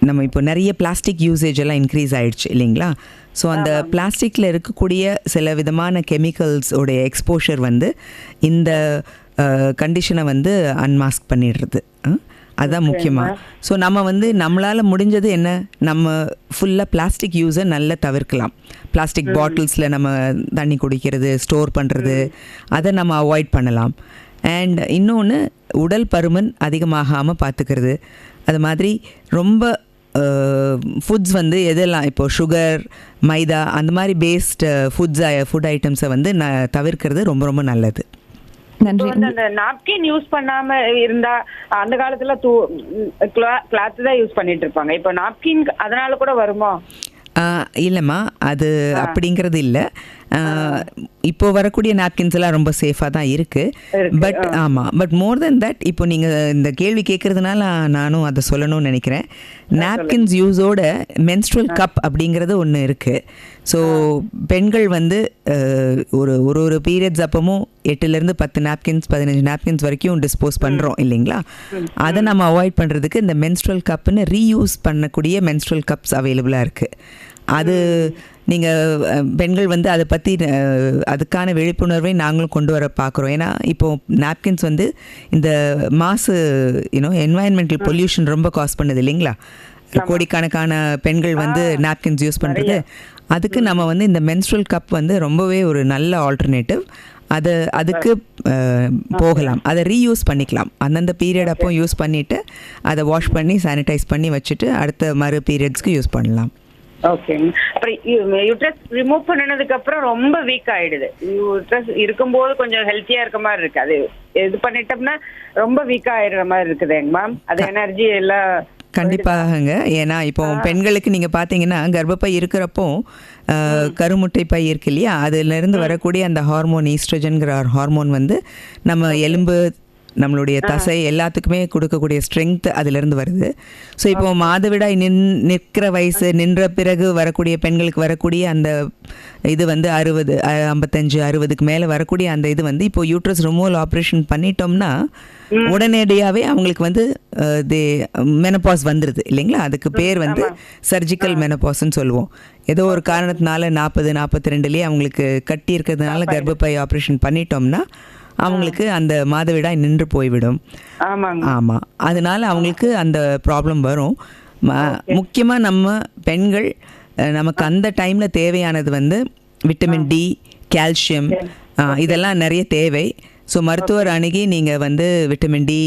[SPEAKER 2] நம்ம இப்போ நிறைய பிளாஸ்டிக் யூசேஜ் எல்லாம் இன்க்ரீஸ் ஆகிடுச்சு இல்லைங்களா? ஸோ அந்த பிளாஸ்டிக்கில் இருக்கக்கூடிய சில விதமான கெமிக்கல்ஸோடைய எக்ஸ்போஷர் வந்து இந்த கண்டிஷனை வந்து அன்மாஸ்க் பண்ணிடுறது. அதுதான் முக்கியமாக. ஸோ நம்ம வந்து நம்மளால் முடிஞ்சது என்ன, நம்ம ஃபுல்லாக பிளாஸ்டிக் யூஸை நல்லா தவிர்க்கலாம். பிளாஸ்டிக் பாட்டில்ஸில் நம்ம தண்ணி குடிக்கிறது, ஸ்டோர் பண்ணுறது, அதை நம்ம அவாய்ட் பண்ணலாம். அண்ட் இன்னொன்று, உடல் பருமன் அதிகமாகாமல் பார்த்துக்கிறது. அது மாதிரி ரொம்ப ஃபுட்ஸ் வந்து எதெல்லாம் இப்போது சுகர், மைதா அந்த மாதிரி பேஸ்டு ஃபுட் ஐட்டம்ஸை வந்து தவிர்க்கிறது ரொம்ப ரொம்ப நல்லது.
[SPEAKER 1] நன்றி.
[SPEAKER 5] அந்த நாப்கின் யூஸ் பண்ணாம இருந்தா, அந்த காலத்துல கிளாத் தான் யூஸ் பண்ணிட்டு இருப்பாங்க. இப்போ நாப்கின் அதனால கூட வருமா?
[SPEAKER 2] இல்லைம்மா, அது அப்படிங்கிறது இல்லை. இப்போ வரக்கூடிய நாப்கின்ஸ் எல்லாம் ரொம்ப சேஃபாக தான் இருக்குது. பட் ஆமாம், பட் மோர் தென் தட் இப்போ நீங்கள் இந்த கேள்வி கேட்குறதுனால நானும் அதை சொல்லணும்னு நினைக்கிறேன். நாப்கின்ஸ் யூஸோட மென்ஸ்ட்ரல் கப் அப்படிங்கிறது ஒன்று இருக்குது. ஸோ பெண்கள் வந்து ஒரு பீரியட்ஸ் அப்பமும் 8லேருந்து 10 நாப்கின்ஸ் 15 நாப்கின்ஸ் வரைக்கும் டிஸ்போஸ் பண்ணுறோம் இல்லைங்களா? அதை நம்ம அவாய்ட் பண்ணுறதுக்கு இந்த மென்ஸ்ட்ரல் கப்புன்னு ரீயூஸ் பண்ணக்கூடிய மென்ஸ்ட்ரல் கப்ஸ் அவைலபிளாக இருக்குது. அது நீங்கள் பெண்கள் வந்து அதை பற்றி அதுக்கான விழிப்புணர்வை நாங்களும் கொண்டு வர பார்க்குறோம். ஏன்னா இப்போது நாப்கின்ஸ் வந்து இந்த மாசு என்வாயன்மெண்டல் பொல்யூஷன் ரொம்ப காஸ் பண்ணுது இல்லைங்களா? கோடிக்கணக்கான பெண்கள் வந்து நாப்கின்ஸ் யூஸ் பண்ணுறது. அதுக்கு நம்ம வந்து இந்த மென்ஸ்ட்ரல் கப் வந்து ரொம்பவே ஒரு நல்ல ஆல்டர்னேட்டிவ். அதுக்கு போகலாம், அதை ரீயூஸ் பண்ணிக்கலாம். அந்தந்த பீரியட் அப்போ யூஸ் பண்ணிவிட்டு அதை வாஷ் பண்ணி சானிடைஸ் பண்ணி வச்சுட்டு அடுத்த மறு பீரியட்ஸ்க்கு யூஸ் பண்ணலாம்.
[SPEAKER 5] ஓகேங்க. அப்புறம் யூட்ரஸ் ரிமூவ் பண்ணனதுக்கு அப்புறம் ரொம்ப வீக் ஆயிடுது. யூட்ரஸ் இருக்கும்போது கொஞ்சம் ஹெல்த்தியா இருக்க மாதிரி இருக்கு, அது இது பண்ணிட்டோம்னா ரொம்ப வீக் ஆயிடுற மாதிரி இருக்குதுங்க மேம். அது எனர்ஜி எல்லாம்
[SPEAKER 2] கண்டிப்பாகங்க. ஏன்னா இப்போ பெண்களுக்கு நீங்கள் பார்த்தீங்கன்னா கர்ப்பப்பை இருக்கிறப்போ கருமுட்டை பை இருக்கு இல்லையா, அதுலேருந்து வரக்கூடிய அந்த ஹார்மோன் ஈஸ்ட்ரோஜன்கிற ஹார்மோன் வந்து நம்ம எலும்பு, நம்மளுடைய தசை எல்லாத்துக்குமே கொடுக்கக்கூடிய ஸ்ட்ரென்த் அதிலிருந்து வருது. ஸோ இப்போ மாதவிடாய் நிற்கிற வயசு நின்ற பிறகு வரக்கூடிய பெண்களுக்கு வரக்கூடிய அந்த இது வந்து 60, 55, 60க்கு மேலே வரக்கூடிய அந்த இது வந்து இப்போ யூட்ரஸ் ரிமூவல் ஆப்ரேஷன் பண்ணிட்டோம்னா உடனடியாகவே அவங்களுக்கு வந்து மெனபாஸ் வந்துடுது இல்லைங்களா? அதுக்கு பேர் வந்து சர்ஜிக்கல் மெனபாஸ்ன்னு சொல்லுவோம். ஏதோ ஒரு காரணத்தினால 40, 42லேயே அவங்களுக்கு கட்டி இருக்கிறதுனால கர்ப்பப்பை ஆப்ரேஷன் பண்ணிட்டோம்னா அவங்களுக்கு அந்த மாதவிடாய் நின்று போய்விடும். ஆமாம், அதனால அவங்களுக்கு அந்த ப்ராப்ளம் வரும். முக்கியமாக நம்ம பெண்கள் நமக்கு அந்த டைமில் தேவையானது வந்து விட்டமின் டி, கால்சியம், இதெல்லாம் நிறைய தேவை. ஸோ மருத்துவர் அணுகி நீங்கள் வந்து விட்டமின் டி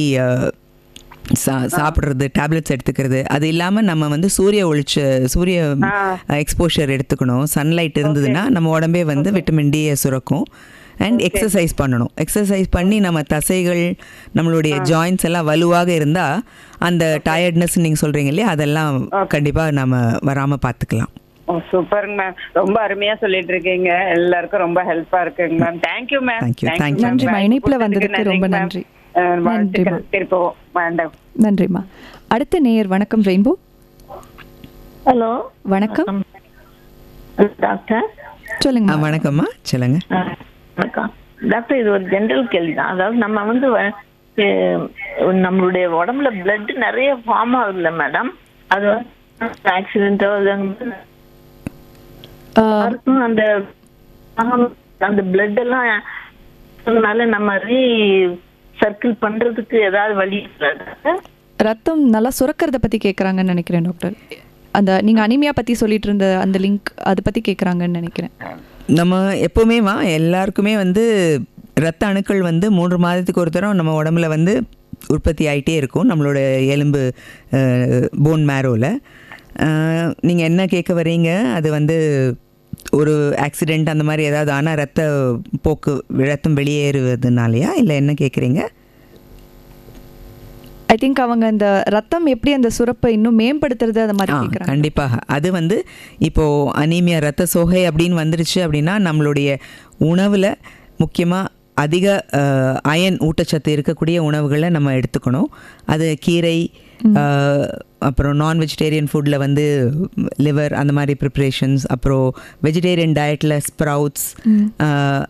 [SPEAKER 2] சாப்பிட்றது, டேப்லெட்ஸ் எடுத்துக்கிறது. அது இல்லாமல் நம்ம வந்து சூரிய எக்ஸ்போஷர் எடுத்துக்கணும். சன்லைட் இருந்ததுன்னா நம்ம உடம்பே வந்து விட்டமின் டியை சுரக்கும். அண்ட் எக்ஸசைஸ் பண்ணணும். எக்ஸசைஸ் பண்ணி நம்ம தசைகள் நம்மளுடைய ஜாயின்ஸ் எல்லாம் வலுவாக இருந்தால் அந்த டயர்ட்னஸ் நீங்கள் சொல்கிறீங்க இல்லையா, அதெல்லாம் கண்டிப்பாக நம்ம வராமல் பார்த்துக்கலாம்.
[SPEAKER 5] சூப்பருங்க மேம், ரொம்ப அருமையா சொல்லிட்டு இருக்கீங்க. எல்லாருக்கும் ரொம்ப ஹெல்ப்பா இருக்குங்க ma'am. Thank you ma'am.
[SPEAKER 2] Thank you, thank you.
[SPEAKER 1] நன்றிம்மா, இணைப்புல வந்ததுக்கு ரொம்ப நன்றி.
[SPEAKER 5] வாழ்த்துக்கள். திருப்பவும் வேண்டாம்.
[SPEAKER 1] நன்றிம்மா. அடுத்த நேயர். வணக்கம் ரெயின்போ.
[SPEAKER 6] ஹலோ
[SPEAKER 1] வணக்கம்
[SPEAKER 6] டாக்டர்.
[SPEAKER 1] சொல்லுங்க.
[SPEAKER 2] வணக்கம்மா, சொல்லுங்க.
[SPEAKER 6] வணக்கம் டாக்டர். இது ஒரு ஜென்ரல் கேள்வி தான். அதாவது நம்ம வந்து நம்மளுடைய உடம்புல பிளட் நிறைய ஃபார்ம் ஆகுதுல்ல மேடம், அது ஆக்சிடென்ட்டோ அந்த அந்த பிளட் எல்லாம் அதனால நம்ம சர்க்கிள் பண்றதுக்கு ஏதாவது வழி?
[SPEAKER 1] ரத்தம் நல்லா சுரக்கிறத பத்தி கேக்குறாங்கன்னு நினைக்கிறேன் டாக்டர். அந்த நீங்க அனிமியா பத்தி சொல்லிட்டு இருந்த அந்த லிங்க் அதை பத்தி கேக்குறாங்கன்னு நினைக்கிறேன்.
[SPEAKER 2] நம்ம எப்போவுமேவா எல்லாருக்குமே வந்து ரத்த அணுக்கள் வந்து 3 மாதத்துக்கு ஒரு தரம் நம்ம உடம்புல வந்து உற்பத்தி ஆகிட்டே இருக்கும், நம்மளோட எலும்பு போன் மேரோவில். நீங்கள் என்ன கேட்க வரீங்க, அது வந்து ஒரு ஆக்சிடெண்ட் அந்த மாதிரி ஏதாவது ஆனால் ரத்தம் வெளியேறுவதுனாலையா, இல்லை என்ன கேட்குறீங்க?
[SPEAKER 1] ஐ திங்க் அவங்க அந்த ரத்தம் எப்படி அந்த சுரப்பை இன்னும் மேம்படுத்துறது அந்த மாதிரி கேட்குறாங்க.
[SPEAKER 2] கண்டிப்பாக. அது வந்து இப்போது அனீமியா ரத்த சோகை அப்படின்னு வந்துருச்சு அப்படின்னா நம்மளுடைய உணவில் முக்கியமாக அதிக அயன் ஊட்டச்சத்து இருக்கக்கூடிய உணவுகளை நம்ம எடுத்துக்கணும். அது கீரை, அப்புறம் நான் வெஜிடேரியன் ஃபுட்டில் வந்து லிவர் அந்த மாதிரி ப்ரிப்ரேஷன்ஸ், அப்புறம் வெஜிடேரியன் டயட்டில் ஸ்ப்ரவுட்ஸ்,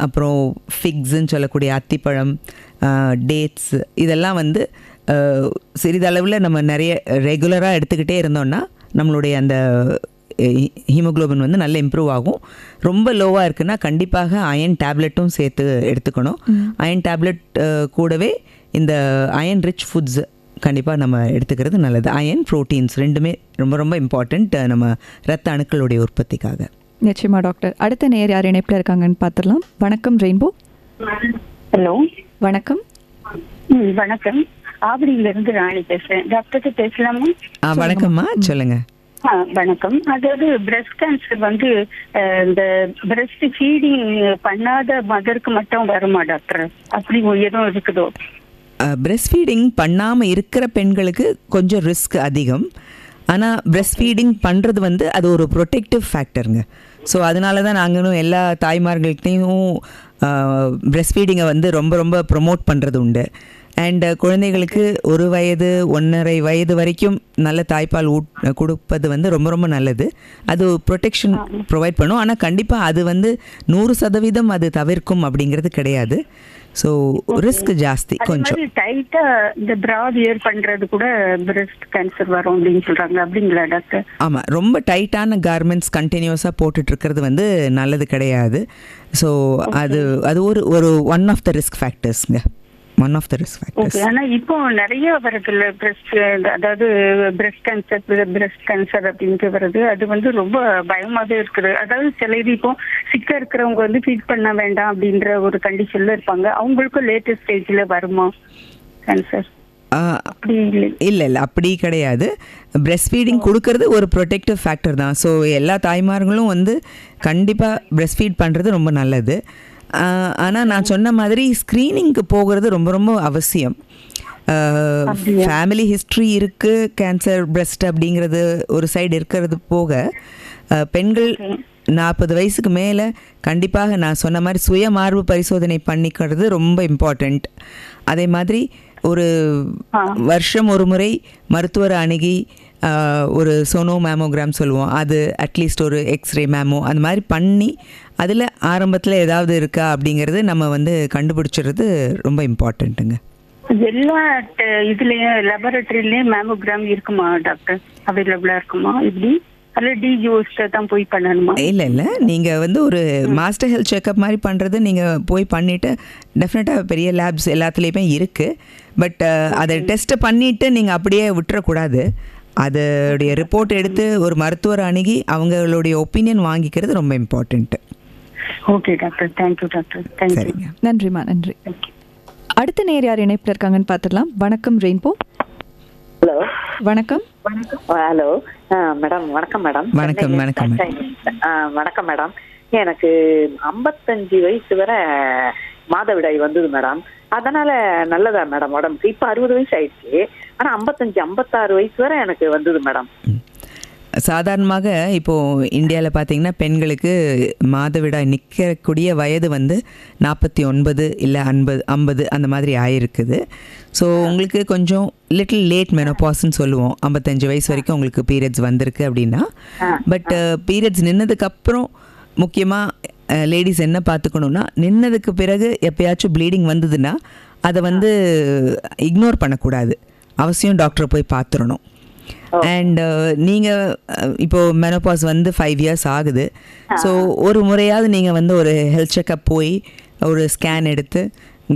[SPEAKER 2] அப்புறம் ஃபிக்ஸுன்னு சொல்லக்கூடிய அத்திப்பழம், டேட்ஸ், இதெல்லாம் வந்து சிறிதளவில் நம்ம நிறைய ரெகுலராக எடுத்துக்கிட்டே இருந்தோம்னா நம்மளுடைய அந்த ஹீமோக்ளோபின் வந்து நல்ல இம்ப்ரூவ் ஆகும். ரொம்ப லோவாக இருக்குன்னா கண்டிப்பாக அயன் டேப்லெட்டும் சேர்த்து எடுத்துக்கணும். அயன் டேப்லெட் கூடவே இந்த அயன் ரிச் ஃபுட்ஸ் கண்டிப்பாக நம்ம எடுத்துக்கிறது நல்லது. அயன், ப்ரோட்டீன்ஸ் ரெண்டுமே ரொம்ப ரொம்ப இம்பார்ட்டண்ட் நம்ம ரத்த அணுக்களுடைய உற்பத்திக்காக.
[SPEAKER 1] நிச்சயமா டாக்டர். அடுத்த நேயர் யார் இணைப்பில் இருக்காங்கன்னு பார்த்துடலாம். வணக்கம் ரெயின்போ.
[SPEAKER 6] ஹலோ
[SPEAKER 1] வணக்கம்.
[SPEAKER 6] வணக்கம், ஆவடியிலிருந்து ராணி பேசுறேன். டாக்டர் பேசலாமா?
[SPEAKER 2] வணக்கம்மா, சொல்லுங்க.
[SPEAKER 6] வணக்கம். அதாவது பிரஸ்ட் கேன்சர் வந்து இந்த பிரஸ்ட் ஃபீடிங் பண்ணாத மதருக்கு மட்டும் வருமா டாக்டர்? அப்படி எதுவும் இருக்குதோ?
[SPEAKER 2] பிரஸ்ட் ஃபீடிங் பண்ணாமல் இருக்கிற பெண்களுக்கு கொஞ்சம் ரிஸ்க் அதிகம். ஆனால் பிரஸ்ட் ஃபீடிங் பண்ணுறது வந்து அது ஒரு ப்ரொடெக்டிவ் ஃபேக்டருங்க. ஸோ அதனால தான் நாங்களும் எல்லா தாய்மார்கள்ட்டையும் பிரஸ்ட் ஃபீடிங்கை வந்து ரொம்ப ரொம்ப ப்ரொமோட் பண்ணுறது உண்டு. அண்ட் குழந்தைகளுக்கு 1 வயது 1.5 வயது வரைக்கும் நல்ல தாய்ப்பால் கொடுப்பது வந்து ரொம்ப ரொம்ப நல்லது. அது ப்ரொடெக்ஷன் ப்ரொவைட் பண்ணும். ஆனால் கண்டிப்பாக அது வந்து 100% அது தவிர்க்கும் அப்படிங்கிறது கிடையாது. ஸோ ரிஸ்க் ஜாஸ்தி கொஞ்சம்.
[SPEAKER 6] டைட்டா இந்த பிரா வியர் பண்றது கூட பிரஸ்ட் கேன்சர் வரும் அப்படின்னு சொல்றாங்க, அப்படிங்களா டாக்டர்?
[SPEAKER 2] ஆமாம், ரொம்ப டைட்டான கார்மெண்ட்ஸ் கண்டினியூஸாக போட்டுட்டு இருக்கிறது வந்து நல்லது கிடையாது. ஸோ அது அது ஒரு ஒன் ஆஃப் த ரிஸ்க் ஃபேக்டர்ஸ்ங்க. One of the risk factors.
[SPEAKER 6] ஆனா இப்போ நிறைய வருதுல்ல பிரஸ்ட், அதாவது பிரஸ்ட் கேன்சர் அப்படின்ட்டு வருது. அது வந்து ரொம்ப பயமாவே இருக்குது. அதாவது சில இது இப்போ சிக்கா இருக்கிறவங்க வந்து ஃபீட் பண்ண வேண்டாம் அப்படின்ற ஒரு கண்டிஷன்ல இருப்பாங்க. அவங்களுக்கும் லேட்டஸ்ட் ஸ்டேஜ்ல வருமா கேன்சர்? அப்படி
[SPEAKER 2] இல்லை அப்படி கிடையாது. பிரஸ்ட் ஃபீடிங் கொடுக்கறது ஒரு ப்ரொடெக்டிவ் ஃபேக்டர் தான். ஸோ எல்லா தாய்மார்களும் வந்து கண்டிப்பாக பிரஸ்ட் ஃபீட் பண்ணுறது ரொம்ப நல்லது. ஆனால் நான் சொன்ன மாதிரி ஸ்க்ரீனிங்க்கு போகிறது ரொம்ப ரொம்ப அவசியம். ஃபேமிலி ஹிஸ்ட்ரி இருக்குது கேன்சர் பிரஸ்ட் அப்படிங்கிறது ஒரு சைடு இருக்கிறது போக, பெண்கள் 40 வயசுக்கு மேலே கண்டிப்பாக நான் சொன்ன மாதிரி சுய மார்பு பரிசோதனை பண்ணிக்கிறது ரொம்ப இம்பார்ட்டண்ட். அதே மாதிரி ஒரு வருஷம் ஒரு முறை மருத்துவரை அணுகி ஒரு சோனோ மேமோகிராம் சொல்லுவோம், அது அட்லீஸ்ட் ஒரு எக்ஸ்ரே மேமோ அந்த மாதிரி பண்ணி அதில் ஆரம்பத்தில் ஏதாவது இருக்கா அப்படிங்கிறது நம்ம வந்து கண்டுபிடிச்சிடுறது ரொம்ப இம்பார்ட்டண்ட்டுங்க.
[SPEAKER 6] எல்லா இதுலேயும் லெபரட்டரியிலையும் மேமோகிராம் இருக்குமா டாக்டர்? அவைலபிளாக இருக்குமா? இப்படி அல்ல டிஜிஓஸ்ட்டை தான் போய் பண்ணணுமா?
[SPEAKER 2] இல்லை நீங்கள் வந்து ஒரு மாஸ்டர் ஹெல்த் செக்அப் மாதிரி பண்ணுறது நீங்கள் போய் பண்ணிவிட்டு டெஃபினட்டாக பெரிய லேப்ஸ் எல்லாத்துலேயுமே இருக்குது. பட் அதை டெஸ்ட்டை பண்ணிவிட்டு நீங்கள் அப்படியே விட்டுறக்கூடாது. அதோடைய ரிப்போர்ட் எடுத்து ஒரு மருத்துவர் அணுகி அவங்களுடைய ஒப்பீனியன் வாங்கிக்கிறது ரொம்ப important.
[SPEAKER 6] Okay doctor, thank you doctor. Thank you.
[SPEAKER 1] நன்றிம்மா, நன்றி. அடுத்த நேர் யார் இணைப்பில் இருக்காங்கன்னு பார்த்துடலாம். வணக்கம் ரெயின்போ.
[SPEAKER 7] ஹலோ
[SPEAKER 1] வணக்கம்.
[SPEAKER 7] ஹலோ மேடம், வணக்கம் மேடம்.
[SPEAKER 2] வணக்கம்.
[SPEAKER 7] வணக்கம் மேடம். எனக்கு 55 வயசு வரை மாதவிடாய் வந்தது மேடம். அதனால நல்லதா மேடம் உடம்புக்கு? இப்ப 60 வயசு ஆயிடுச்சு, ஆனா 55 56 வயசு வரை எனக்கு வந்தது மேடம்.
[SPEAKER 2] சாதாரணமாக இப்போது இந்தியாவில் பார்த்தீங்கன்னா பெண்களுக்கு மாதவிடாய் நிற்கக்கூடிய வயது வந்து 49 இல்லை 50 அந்த மாதிரி ஆயிருக்குது. ஸோ உங்களுக்கு கொஞ்சம் லிட்டில் லேட் மெனோபாஸ்ன்னு சொல்லுவோம். 55 வயசு வரைக்கும் உங்களுக்கு பீரியட்ஸ் வந்திருக்கு அப்படின்னா. பட் பீரியட்ஸ் நின்னதுக்கப்புறம் முக்கியமாக லேடிஸ் என்ன பார்த்துக்கணுன்னா, நின்னதுக்கு பிறகு எப்பயாச்சும் ப்ளீடிங் வந்ததுன்னா அதை வந்து இக்னோர் பண்ணக்கூடாது, அவசியம் டாக்டரை போய் பார்த்துடணும். அண்ட் நீங்கள் இப்போது மெனோபாஸ் வந்து 5 இயர்ஸ் ஆகுது. ஸோ ஒரு முறையாவது நீங்கள் வந்து ஒரு ஹெல்த் செக்கப் போய் ஒரு ஸ்கேன் எடுத்து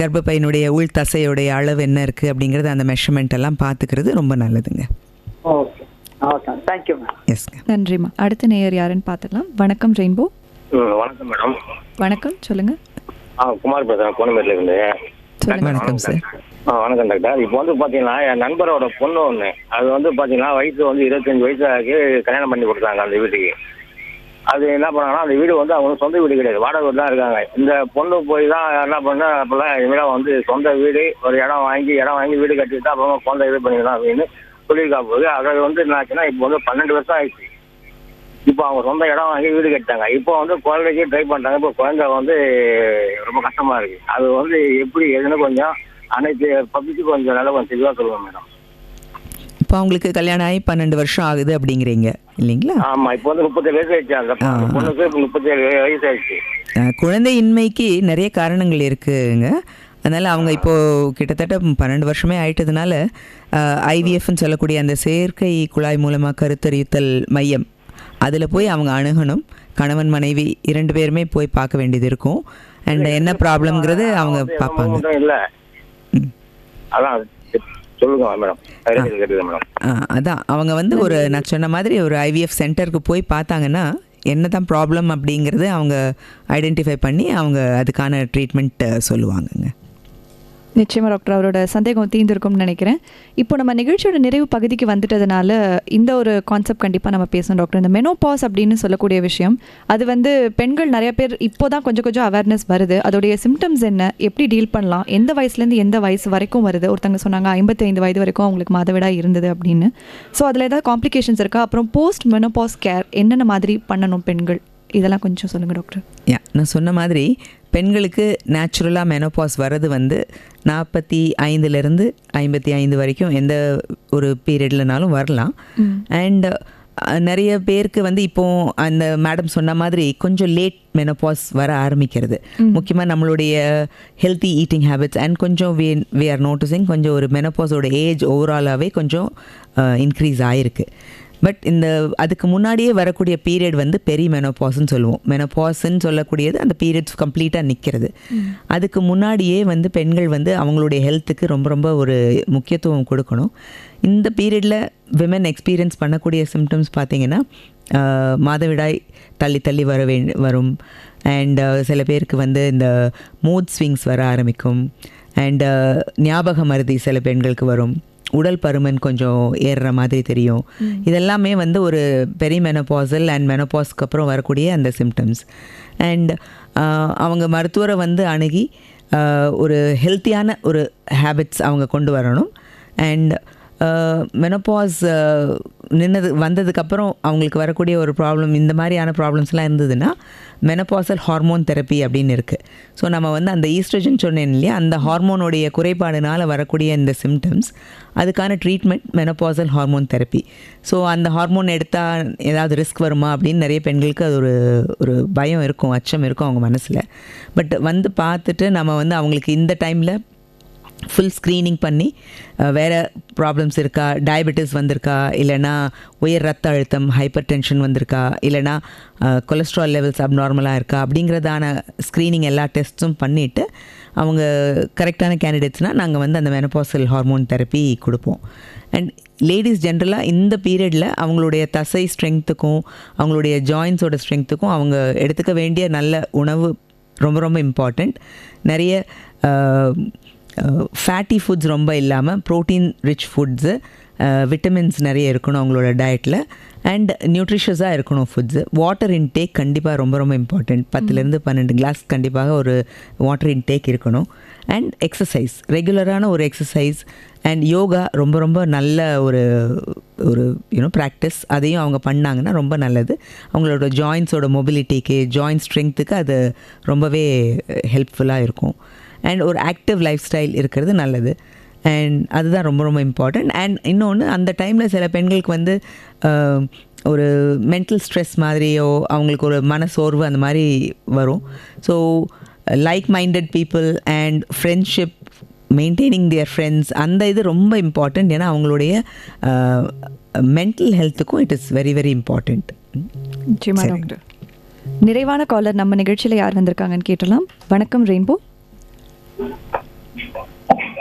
[SPEAKER 2] கர்ப்பப்பையினுடைய உள் தசையுடைய அளவு என்ன இருக்குது அப்படிங்கிறது, அந்த மெஷர்மெண்ட் எல்லாம் பார்த்துக்கிறது ரொம்ப நல்லதுங்க.
[SPEAKER 7] Okay okay, thank you ma'am.
[SPEAKER 2] எஸ்ங்க,
[SPEAKER 1] நன்றிம்மா. அடுத்த நேயர் யாருன்னு பார்த்துக்கலாம். வணக்கம் ரெயின்போ.
[SPEAKER 3] வணக்கம் மேடம்.
[SPEAKER 1] வணக்கம், சொல்லுங்கள்.
[SPEAKER 3] குமார் பேசுகிறேன், கோணமேட்ல இருந்து.
[SPEAKER 1] சொல்லுங்கள்.
[SPEAKER 2] வணக்கம் சார்.
[SPEAKER 3] வணக்கம் டாக்டர். இப்போ வந்து பார்த்தீங்கன்னா என் நண்பரோட பொண்ணு ஒன்று, அது வந்து பார்த்தீங்கன்னா வயசு வந்து 25 வயசு ஆகி கல்யாணம் பண்ணி கொடுத்தாங்க அந்த வீட்டுக்கு. அது என்ன பண்ணாங்கன்னா, அந்த வீடு வந்து அவங்க சொந்த வீடு கிடையாது, வாடகை வீடு தான் இருக்காங்க. இந்த பொண்ணு போய் தான் என்ன பண்ண, அப்போல்லாம் இனிமேல் வந்து சொந்த வீடு ஒரு இடம் வாங்கி வீடு கட்டிட்டு அப்புறமா சொந்த இது பண்ணிக்கலாம் அப்படின்னு சொல்லியிருக்கா போது. அதை வந்து என்னாச்சுன்னா இப்போ வந்து 12 வருஷம் ஆயிடுச்சு. இப்போ அவங்க சொந்த இடம் வாங்கி வீடு கட்டிட்டாங்க. இப்போ வந்து குழந்தைக்கு ட்ரை பண்ணுறாங்க. இப்போ குழந்தை வந்து ரொம்ப கஷ்டமாக இருக்குது. அது வந்து எப்படி எதுன்னு கொஞ்சம் அனைத்து பப்ளிக்கு கொஞ்சம் நல்லா கொஞ்சம் தெளிவாக சொல்லுவோம் மேடம்.
[SPEAKER 2] இப்போ அவங்களுக்கு கல்யாணம் ஆகி 12 வருஷம் ஆகுது அப்படிங்கிறீங்க இல்லைங்களா?
[SPEAKER 3] ஆமாம், இப்போ வந்து 37 வயசு ஆயிடுச்சு. அந்த பொண்ணுக்கு இப்போ 37 வயசு ஆயிடுச்சு.
[SPEAKER 2] குழந்தையின்மைக்கு நிறைய காரணங்கள் இருக்குங்க. அதனால் அவங்க இப்போது கிட்டத்தட்ட 12 வருஷமே ஆயிட்டதுனால ஐவிஎஃப்னு சொல்லக்கூடிய அந்த செயற்கை குழாய் மூலமாக கருத்தரித்தல் மையம், அதில் போய் அவங்க அணுகணும். கணவன் மனைவி 2 பேருமே போய் பார்க்க வேண்டியது இருக்கும். அண்ட் என்ன ப்ராப்ளம்ங்கிறது அவங்க பார்ப்பாங்க.
[SPEAKER 3] இல்லை அதான் சொல்லுங்க மேடம்.
[SPEAKER 2] அதான் அவங்க வந்து ஒரு நான் சொன்ன மாதிரி ஒரு ஐவிஎஃப் சென்டருக்கு போய் பார்த்தாங்கன்னா என்ன தான் ப்ராப்ளம் அப்படிங்கிறது அவங்க ஐடென்டிஃபை பண்ணி அவங்க அதுக்கான ட்ரீட்மெண்ட் சொல்லுவாங்கங்க.
[SPEAKER 1] நிச்சயமாக டாக்டர், அவரோட சந்தேகம் தீர்ந்திருக்கும்னு நினைக்கிறேன். இப்போ நம்ம நிகழ்ச்சியோட நிறைவு பகுதிக்கு வந்துட்டதுனால இந்த ஒரு கான்செப்ட் கண்டிப்பாக நம்ம பேசணும் டாக்டர். இந்த மெனோபாஸ் அப்படின்னு சொல்லக்கூடிய விஷயம், அது வந்து பெண்கள் நிறைய பேர் இப்போ தான் கொஞ்சம் அவேர்னஸ் வருது. அதோடைய சிம்டம்ஸ் என்ன, எப்படி டீல் பண்ணலாம், எந்த வயசுலேருந்து எந்த வயசு வரைக்கும் வருது. ஒருத்தங்க சொன்னாங்க 55 வயது வரைக்கும் அவங்களுக்கு மாதவிடாய் இருந்தது அப்படின்னு. ஸோ அதில் ஏதாவது காம்ப்ளிகேஷன்ஸ் இருக்கா? அப்புறம் போஸ்ட் மெனோபாஸ் கேர் என்னென்ன மாதிரி பண்ணணும் பெண்கள், இதெல்லாம் கொஞ்சம் சொல்லுங்கள் டாக்டர்.
[SPEAKER 2] நான் சொன்ன மாதிரி பெண்களுக்கு நேச்சுரலாக மெனோபாஸ் வர்றது வந்து 45லேருந்து 55 வரைக்கும் எந்த ஒரு பீரியட்லனாலும் வரலாம். அண்ட் நிறைய பேருக்கு வந்து இப்போது அந்த மேடம் சொன்ன மாதிரி கொஞ்சம் லேட் மெனோபாஸ் வர ஆரம்பிக்கிறது. முக்கியமாக நம்மளுடைய ஹெல்த்தி ஈட்டிங் ஹேபிட்ஸ் அண்ட் கொஞ்சம் வி ஆர் நோட்டிசிங் கொஞ்சம் ஒரு மெனோபாஸோட ஏஜ் ஓவராலாகவே கொஞ்சம் இன்க்ரீஸ் ஆகிருக்கு. பட் அதுக்கு முன்னாடியே வரக்கூடிய பீரியட் வந்து பெரி மெனோபாஸ்ன்னு சொல்லுவோம். மெனோபாஸ்ன்னு சொல்லக்கூடியது அந்த பீரியட்ஸ் கம்ப்ளீட்டாக நிற்கிறது. அதுக்கு முன்னாடியே வந்து பெண்கள் வந்து அவங்களுடைய ஹெல்த்துக்கு ரொம்ப ரொம்ப ஒரு முக்கியத்துவம் கொடுக்கணும். இந்த பீரியடில் விமன் எக்ஸ்பீரியன்ஸ் பண்ணக்கூடிய சிம்டம்ஸ் பார்த்திங்கன்னா, மாதவிடாய் தள்ளி வரும். அண்ட் சில பேருக்கு வந்து இந்த மூட் ஸ்விங்ஸ் வர ஆரம்பிக்கும். அண்ட் ஞாபக மறதி சில பெண்களுக்கு வரும். உடல் பருமன் கொஞ்சம் ஏறுற மாதிரி தெரியும். இதெல்லாமே வந்து ஒரு பெரி மெனோபாசல் அண்ட் மெனோபாஸ்க்கு அப்புறம் வரக்கூடிய அந்த சிம்டம்ஸ். அண்ட் அவங்க மருத்துவரை வந்து அணுகி ஒரு ஹெல்த்தியான ஒரு ஹேபிட்ஸ் அவங்க கொண்டு வரணும். அண்ட் மெனோபாஸ் வந்ததுக்கப்புறம் அவங்களுக்கு வரக்கூடிய ஒரு ப்ராப்ளம், இந்த மாதிரியான ப்ராப்ளம்ஸ்லாம் இருந்ததுன்னா மெனோபாசல் ஹார்மோன் தெரப்பி அப்படின்னு இருக்குது. ஸோ நம்ம வந்து அந்த ஈஸ்ட்ரஜன் சொன்னேன் இல்லையா, அந்த ஹார்மோனுடைய குறைபாடுனால் வரக்கூடிய இந்த சிம்டம்ஸ், அதுக்கான treatment menopausal hormone therapy. So அந்த ஹார்மோன் எடுத்தால் ஏதாவது ரிஸ்க் வருமா அப்படின்னு நிறைய பெண்களுக்கு அது ஒரு பயம் இருக்கும், அச்சம் இருக்கும் அவங்க மனசில். பட் வந்து பார்த்துட்டு நம்ம வந்து அவங்களுக்கு இந்த டைமில் ஃபுல் ஸ்க்ரீனிங் பண்ணி வேறு ப்ராப்ளம்ஸ் இருக்கா, டயபெட்டிஸ் வந்திருக்கா, இல்லைனா உயர் ரத்த அழுத்தம் ஹைப்பர் டென்ஷன் வந்திருக்கா, இல்லைனா கொலஸ்ட்ரால் லெவல்ஸ் அப்நார்மலாக இருக்கா அப்படிங்கிறதான ஸ்க்ரீனிங் எல்லா டெஸ்ட்டும் பண்ணிவிட்டு அவங்க கரெக்டான கேண்டிடேட்ஸ்னால் நாங்கள் வந்து அந்த மெனோபாசல் ஹார்மோன் தெரப்பி கொடுப்போம். அண்ட் லேடிஸ் ஜென்ரலாக இந்த பீரியடில் அவங்களுடைய தசை ஸ்ட்ரென்த்துக்கும் அவங்களுடைய ஜாயின்ஸோட ஸ்ட்ரென்த்துக்கும் அவங்க எடுத்துக்க வேண்டிய நல்ல உணவு ரொம்ப ரொம்ப இம்பார்ட்டண்ட். நிறைய ஃபேட்டி ஃபுட்ஸ் ரொம்ப இல்லாமல் ப்ரோட்டீன் ரிச் ஃபுட்ஸு விட்டமின்ஸ் நிறைய இருக்கணும் அவங்களோட டயட்டில், அண்ட் நியூட்ரிஷியஸாக இருக்கணும் ஃபுட்ஸு. வாட்டர் இன்டேக் கண்டிப்பாக ரொம்ப ரொம்ப இம்பார்ட்டண்ட். 10-12 கிளாஸ் கண்டிப்பாக ஒரு வாட்டர் இன்டேக் இருக்கணும். அண்ட் எக்ஸசைஸ், ரெகுலரான ஒரு எக்ஸசைஸ் அண்ட் யோகா ரொம்ப ரொம்ப நல்ல ஒரு ப்ராக்டிஸ். அதையும் அவங்க பண்ணாங்கன்னா ரொம்ப நல்லது. அவங்களோட ஜாயின்ஸோட மொபிலிட்டிக்கு, ஜாயின்ட் ஸ்ட்ரென்த்துக்கு அது ரொம்பவே ஹெல்ப்ஃபுல்லாக இருக்கும். அண்ட் ஒரு ஆக்டிவ் லைஃப் ஸ்டைல் இருக்கிறது நல்லது. அண்ட் அதுதான் ரொம்ப ரொம்ப இம்பார்ட்டண்ட். அண்ட் இன்னொன்று, அந்த டைமில் சில பெண்களுக்கு ஒரு மென்டல் ஸ்ட்ரெஸ் மாதிரியோ அவங்களுக்கு ஒரு மனசோர்வு அந்த மாதிரி வரும். So like minded people and friendship, maintaining their friends, அந்த இது ரொம்ப இம்பார்ட்டண்ட். ஏன்னா அவங்களுடைய மென்டல் ஹெல்த்துக்கும் it is very very important.
[SPEAKER 1] நிச்சயமா டாக்டர். நிறைவான காலர் நம்ம நிகழ்ச்சியில் யார் வந்திருக்காங்கன்னு கேட்டலாம். வணக்கம் ரெயின்போ.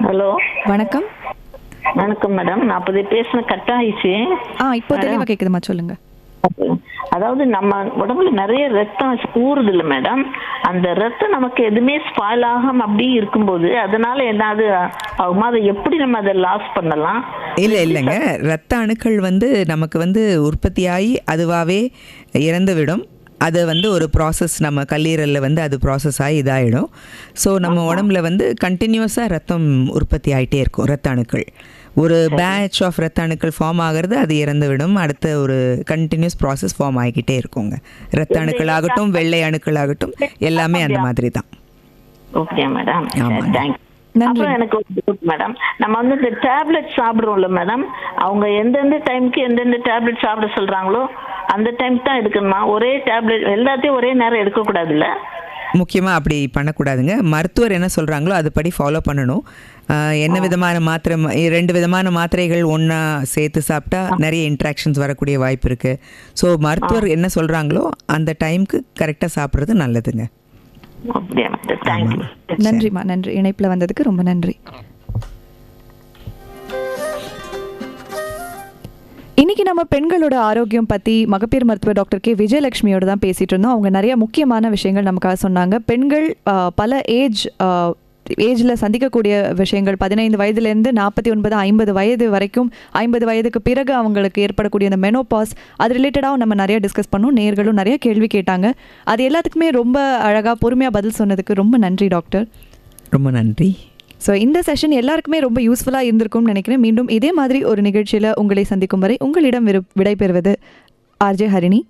[SPEAKER 8] ஹலோ,
[SPEAKER 1] வணக்கம்.
[SPEAKER 8] வணக்கம் மேடம். நான் அப்போதே பேசின கட் ஆயிடுச்சு.
[SPEAKER 1] இப்போ தெளிவாக கேட்குதுமா, சொல்லுங்க.
[SPEAKER 8] அதாவது நம்ம உடம்புல நிறைய ரத்தம் ஊறுது இல்லை மேடம், அந்த ரத்தம் நமக்கு எதுவுமே ஸ்பாயில் ஆகாம அப்படி இருக்கும்போது அதனால என்னது ஆகுமா? அதை எப்படி நம்ம அதை லாஸ் பண்ணலாம்?
[SPEAKER 2] இல்லைங்க, ரத்த அணுக்கள் நமக்கு உற்பத்தியாகி அதுவாகவே இறந்து விடும். அது ஒரு ப்ராசஸ், நம்ம கல்லீரலில் அது ப்ராசஸ் ஆகி இதாகிடும். ஸோ நம்ம உடம்புல கண்டினியூஸாக ரத்தம் உற்பத்தி ஆகிட்டே இருக்கும். ரத்த அணுக்கள் ஒரு பேட்ச் ஆஃப் ரத்த அணுக்கள் ஃபார்ம் ஆகிறது, அது இறந்து விடும். அடுத்த ஒரு கண்டினியூஸ் ப்ராசஸ் ஃபார்ம் ஆகிக்கிட்டே இருக்குங்க. ரத்த அணுக்கள் ஆகட்டும், வெள்ளை அணுக்கள் ஆகட்டும், எல்லாமே அந்த மாதிரி தான்.
[SPEAKER 8] Okay madam, thank you.
[SPEAKER 1] நன்றி.
[SPEAKER 8] அப்புறம் எனக்கு ஒரு டவுட் மேடம், நம்ம இந்த டேப்லெட் சாப்பிடுறோம்ல மேடம், அவங்க எந்தெந்த டைமுக்கு எந்தெந்த டேப்லெட் சாப்பிட சொல்றாங்களோ அந்த டைம் தான் எடுக்கணுமா? ஒரே டேப்லெட் எல்லாத்தையும் ஒரே நேரம் எடுக்கக்கூடாதுல்ல?
[SPEAKER 2] முக்கியமாக அப்படி பண்ணக்கூடாதுங்க. மருத்துவர் என்ன சொல்கிறாங்களோ அதுபடி ஃபாலோ பண்ணணும். என்ன விதமான மாத்திரை, 2 விதமான மாத்திரைகள் ஒன்றா சேர்த்து சாப்பிட்டா நிறைய இன்ட்ராக்ஷன்ஸ் வரக்கூடிய வாய்ப்பு இருக்குது. ஸோ மருத்துவர் என்ன சொல்கிறாங்களோ அந்த டைமுக்கு கரெக்டாக சாப்பிட்றது நல்லதுங்க.
[SPEAKER 1] நன்றிம்மா, நன்றி. இணைப்பில் வந்ததுக்கு ரொம்ப நன்றி. இன்னைக்கு நம்ம பெண்களோட ஆரோக்கியம் பற்றி மகப்பேறு மருத்துவர் டாக்டர் கே விஜயலட்சுமியோட தான் பேசிகிட்டு இருந்தோம். அவங்க நிறைய முக்கியமான விஷயங்கள் நமக்காக சொன்னாங்க. பெண்கள் பல ஏஜில் சந்திக்கக்கூடிய விஷயங்கள், 15 வயதுலேருந்து 49, 50 வயது வரைக்கும், 50 வயதுக்கு பிறகு அவங்களுக்கு ஏற்படக்கூடிய அந்த மெனோபாஸ், அது ரிலேட்டடாகவும் நம்ம நிறைய டிஸ்கஸ் பண்ணோம். நேயர்களும் நிறைய கேள்வி கேட்டாங்க. அது எல்லாத்துக்குமே ரொம்ப அழகாக பொறுமையாக பதில் சொன்னதுக்கு ரொம்ப நன்றி டாக்டர்.
[SPEAKER 2] ரொம்ப நன்றி.
[SPEAKER 1] ஸோ இந்த செஷன் எல்லாருக்குமே ரொம்ப யூஸ்ஃபுல்லாக இருந்திருக்கும்னு நினைக்கிறேன். மீண்டும் இதே மாதிரி ஒரு நிகழ்ச்சியில் உங்களை சந்திக்கும் வரை உங்களிடம் விடைபெறுவது ஆர்ஜே ஹரிணி.